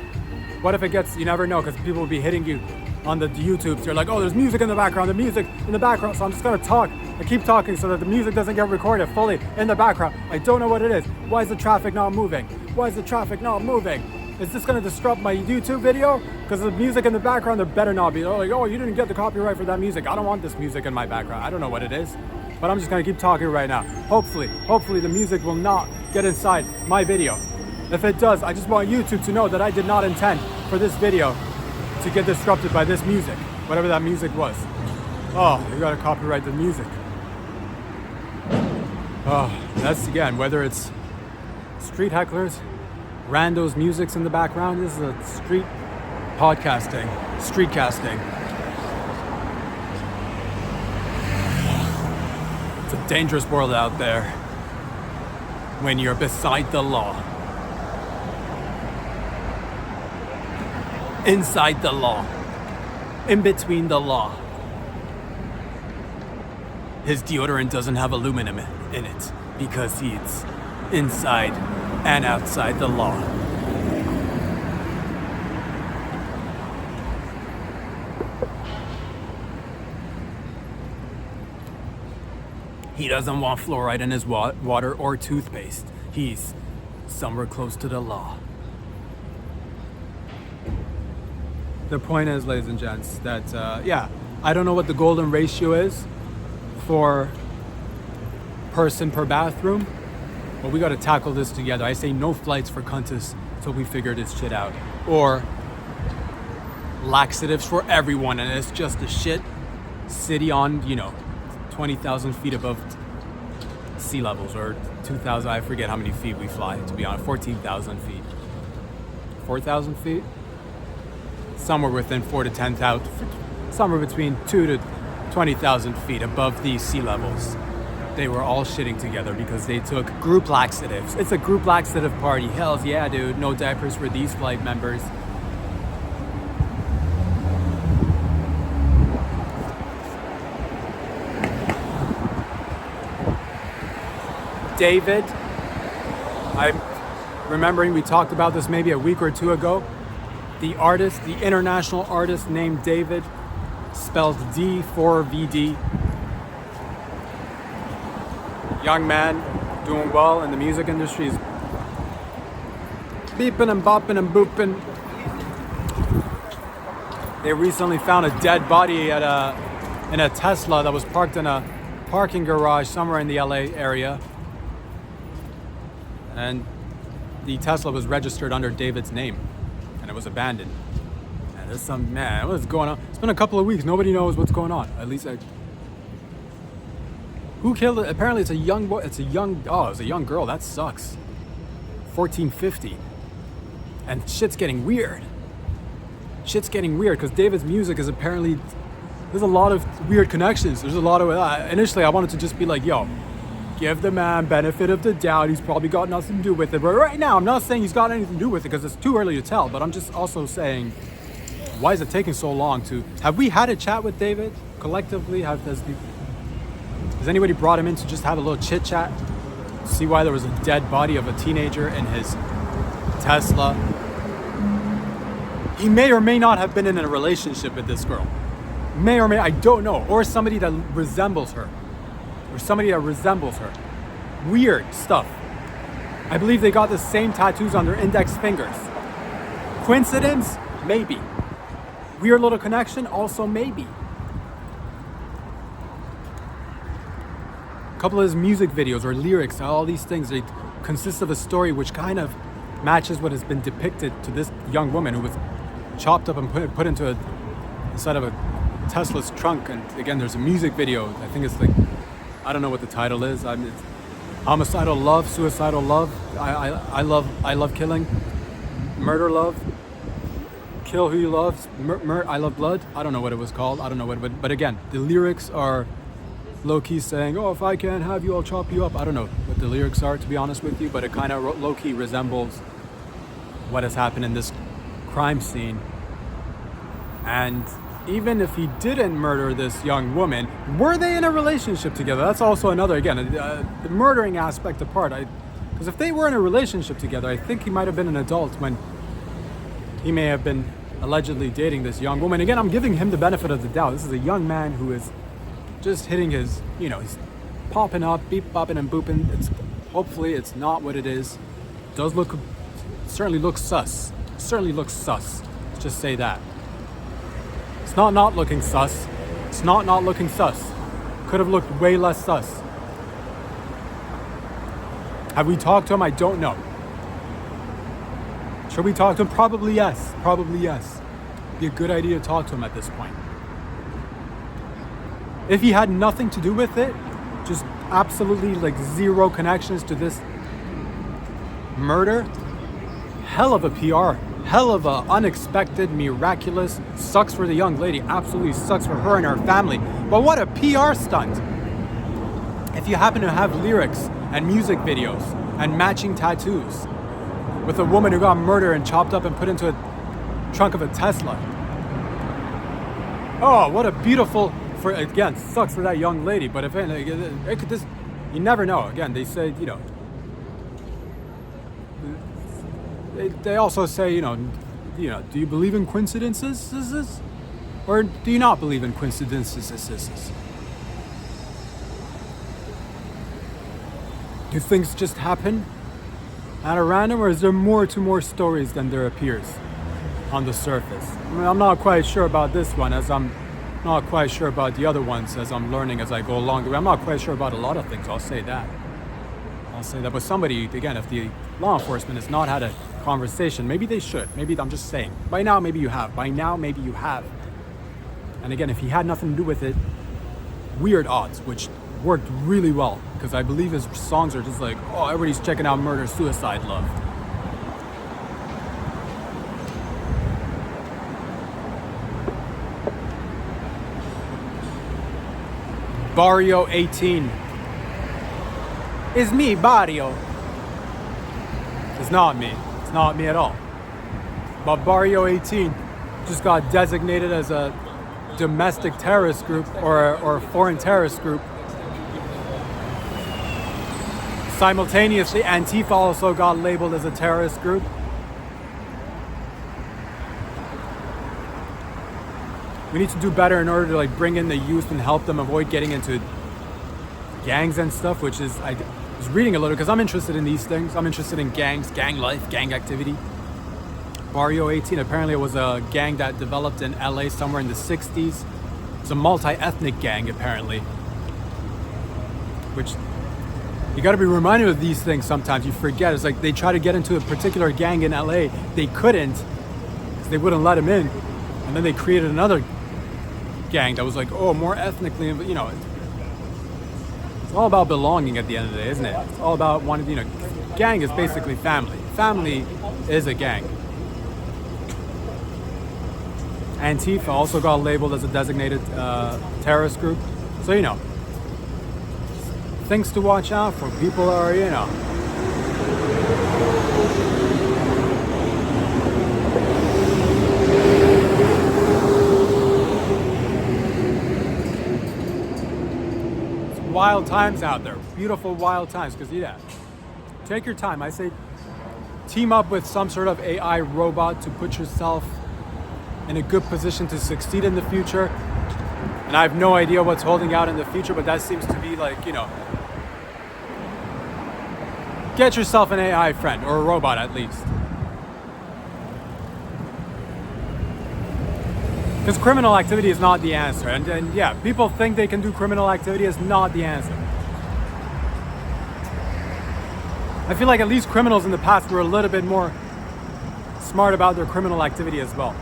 S1: what if it gets? You never know, because people will be hitting you on the YouTubes. You're like, oh, there's music in the background. The music in the background. So I'm just gonna talk. I keep talking so that the music doesn't get recorded fully in the background. I don't know what it is. Why is the traffic not moving? Why is the traffic not moving? Is this gonna disrupt my YouTube video? Because the music in the background, there better not be. They're like, oh, you didn't get the copyright for that music. I don't want this music in my background. I don't know what it is, but I'm just gonna keep talking right now. Hopefully the music will not get inside my video. If it does, I just want YouTube to know that I did not intend for this video to get disrupted by this music, whatever that music was. Oh, you gotta copyright the music. Oh, that's again, whether it's street hecklers, randos musics in the background. This is a street podcasting, street casting. It's a dangerous world out there when you're beside the law. Inside the law. In between the law. His deodorant doesn't have aluminum in it because he's inside and outside the law. He doesn't want fluoride in his water or toothpaste. He's somewhere close to the law. The point is, ladies and gents, that, I don't know what the golden ratio is for person per bathroom, but we got to tackle this together. I say no flights for Qantas till we figure this shit out. Or laxatives for everyone, and it's just a shit city on, 20,000 feet above sea sea levels, or 2,000, I forget how many feet we fly, to be honest, 14,000 feet. 4,000 feet? Somewhere within 4 to 10,000, somewhere between 2 to 20,000 feet above these sea levels. They were all shitting together because they took group laxatives. It's a group laxative party. Hells yeah, dude. No diapers for these flight members. David, I'm remembering we talked about this maybe a week or two ago. The artist, the international artist named David, spelled D4VD. Young man, doing well in the music industry. He's beeping and bopping and booping. They recently found a dead body in a Tesla that was parked in a parking garage somewhere in the LA area. And the Tesla was registered under David's name, and it was abandoned. And there's some, man, what's going on? It's been a couple of weeks. Nobody knows what's going on. At least who killed it? Apparently it's a young boy. It's a young girl. That sucks. 1450. And shit's getting weird. Shit's getting weird because David's music is apparently, there's a lot of weird connections. There's a lot of, initially I wanted to just be like, yo, give the man benefit of the doubt. He's probably got nothing to do with it. But right now, I'm not saying he's got anything to do with it because it's too early to tell. But I'm just also saying, why is it taking so long to... Have we had a chat with David collectively? Has anybody brought him in to just have a little chit chat? See why there was a dead body of a teenager in his Tesla. He may or may not have been in a relationship with this girl. May or may, I don't know. Or somebody that resembles her. Weird stuff. I believe they got the same tattoos on their index fingers. Coincidence? Maybe. Weird little connection? Also maybe. A couple of his music videos or lyrics, all these things, they consist of a story which kind of matches what has been depicted to this young woman who was chopped up and put into inside of a Tesla's trunk. And again, there's a music video. I think it's like, I don't know what the title is. It's homicidal love, suicidal love. I love killing, murder love, kill who you love. I love blood. I don't know what it was called. I don't know what. But again, the lyrics are low-key saying, "Oh, if I can't have you, I'll chop you up." I don't know what the lyrics are, to be honest with you, but it kind of low-key resembles what has happened in this crime scene. And even if he didn't murder this young woman, were they in a relationship together? That's also another, again, the murdering aspect apart. Because if they were in a relationship together, I think he might have been an adult when he may have been allegedly dating this young woman. Again, I'm giving him the benefit of the doubt. This is a young man who is just hitting his, he's popping up, beep, bopping and booping. Hopefully it's not what it is. It does look, certainly looks sus. Let's just say that. It's not looking sus. It's not looking sus. Could have looked way less sus. Have we talked to him? I don't know. Should we talk to him? Probably yes. Be a good idea to talk to him at this point. If he had nothing to do with it, just absolutely like zero connections to this murder, hell of a PR. Hell of a unexpected, miraculous, sucks for the young lady, absolutely sucks for her and her family. But what a PR stunt. If you happen to have lyrics and music videos and matching tattoos with a woman who got murdered and chopped up and put into a trunk of a Tesla. Oh, what a beautiful, again, sucks for that young lady, but if it could just, you never know. Again, they say, They also say, do you believe in coincidences? Or do you not believe in coincidences? Do things just happen at a random, or is there more to more stories than there appears on the surface? I mean, I'm not quite sure about this one, as I'm not quite sure about the other ones as I'm learning as I go along the way. I'm not quite sure about a lot of things, I'll say that. But somebody, again, if the law enforcement has not had a conversation, maybe they should. Maybe, I'm just saying. By now, maybe you have. And again, if he had nothing to do with it, weird odds, which worked really well because I believe his songs are just like, oh, everybody's checking out Murder, Suicide, Love. Barrio 18. It's me, Barrio. It's not me. It's not me at all. But Barrio 18 just got designated as a domestic terrorist group or a foreign terrorist group. Simultaneously, Antifa also got labeled as a terrorist group. We need to do better in order to like bring in the youth and help them avoid getting into gangs and stuff, which is, I was reading a little because I'm interested in these things. I'm interested in gangs, gang life, gang activity. Barrio 18, apparently it was a gang that developed in LA somewhere in the 60s. It's a multi-ethnic gang apparently, which you got to be reminded of these things sometimes. You forget. It's like they try to get into a particular gang in LA. They couldn't because they wouldn't let them in. And then they created another gang that was like, oh, more ethnically, you know, it's all about belonging at the end of the day, isn't it? It's all about wanting, you know, gang is basically family. Family is a gang. Antifa also got labeled as a designated terrorist group. So, you know, things to watch out for. People are, you know, it's wild times out there. Beautiful wild times. Because, yeah, take your time. I say team up with some sort of AI robot to put yourself in a good position to succeed in the future. And I have no idea what's holding out in the future, but that seems to be like, you know, get yourself an AI friend or a robot at least. Because criminal activity is not the answer. And yeah, people think they can do criminal activity is not the answer. I feel like at least criminals in the past were a little bit more smart about their criminal activity as well.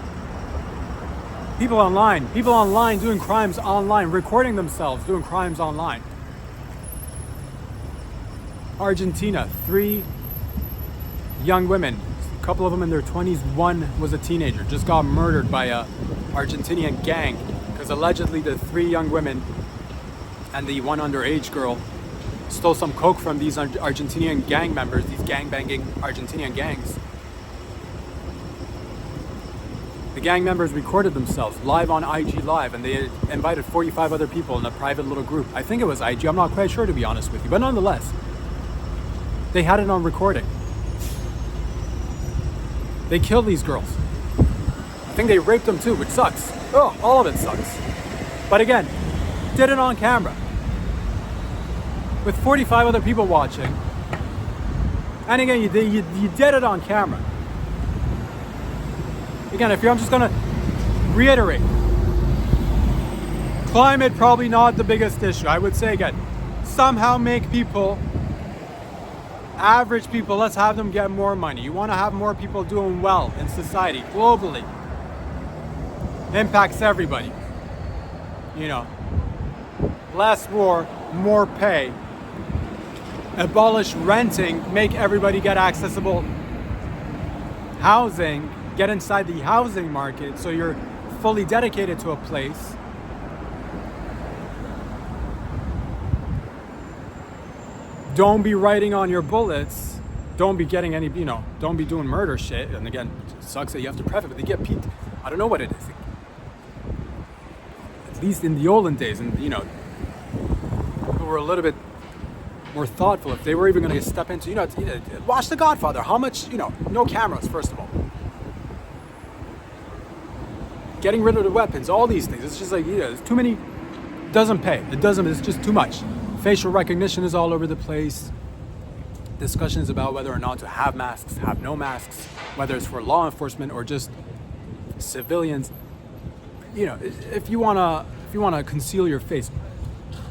S1: People online doing crimes online, recording themselves doing crimes online. Argentina, 3 young women, a couple of them in their 20s, one was a teenager, just got murdered by a Argentinian gang because allegedly the 3 young women and the one underage girl stole some coke from these Argentinian gang members, these gang-banging Argentinian gangs. The gang members recorded themselves live on IG Live, and they invited 45 other people in a private little group. I think it was IG, I'm not quite sure to be honest with you, but nonetheless, they had it on recording. They killed these girls. I think they raped them too, which sucks. Oh, all of it sucks. But again, did it on camera. With 45 other people watching. And again, you did it on camera. Again, I'm just gonna reiterate, climate probably not the biggest issue. I would say again, somehow make people, average people, let's have them get more money. You want to have more people doing well in society, globally. Impacts everybody. You know, less war, more pay. Abolish renting, make everybody get accessible housing. Get inside the housing market so you're fully dedicated to a place. Don't be writing on your bullets. Don't be getting any, you know, don't be doing murder shit. And again, it sucks that you have to preface it, but they get peaked. I don't know what it is. At least in the olden days, and you know, people were a little bit more thoughtful. If they were even going to step into, you know, watch The Godfather. How much, you know, no cameras, first of all. Getting rid of the weapons, all these things. It's just like, you know, it's too many, doesn't pay. It's just too much. Facial recognition is all over the place. Discussions about whether or not to have masks, have no masks, whether it's for law enforcement or just civilians. You know, if you wanna conceal your face,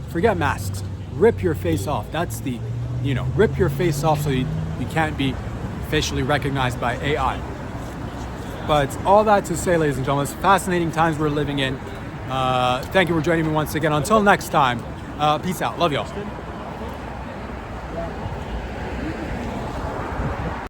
S1: forget masks. Rip your face off. That's the, you know, rip your face off so you can't be facially recognized by AI. But all that to say, ladies and gentlemen, it's fascinating times we're living in. Thank you for joining me once again. Until next time, peace out. Love y'all.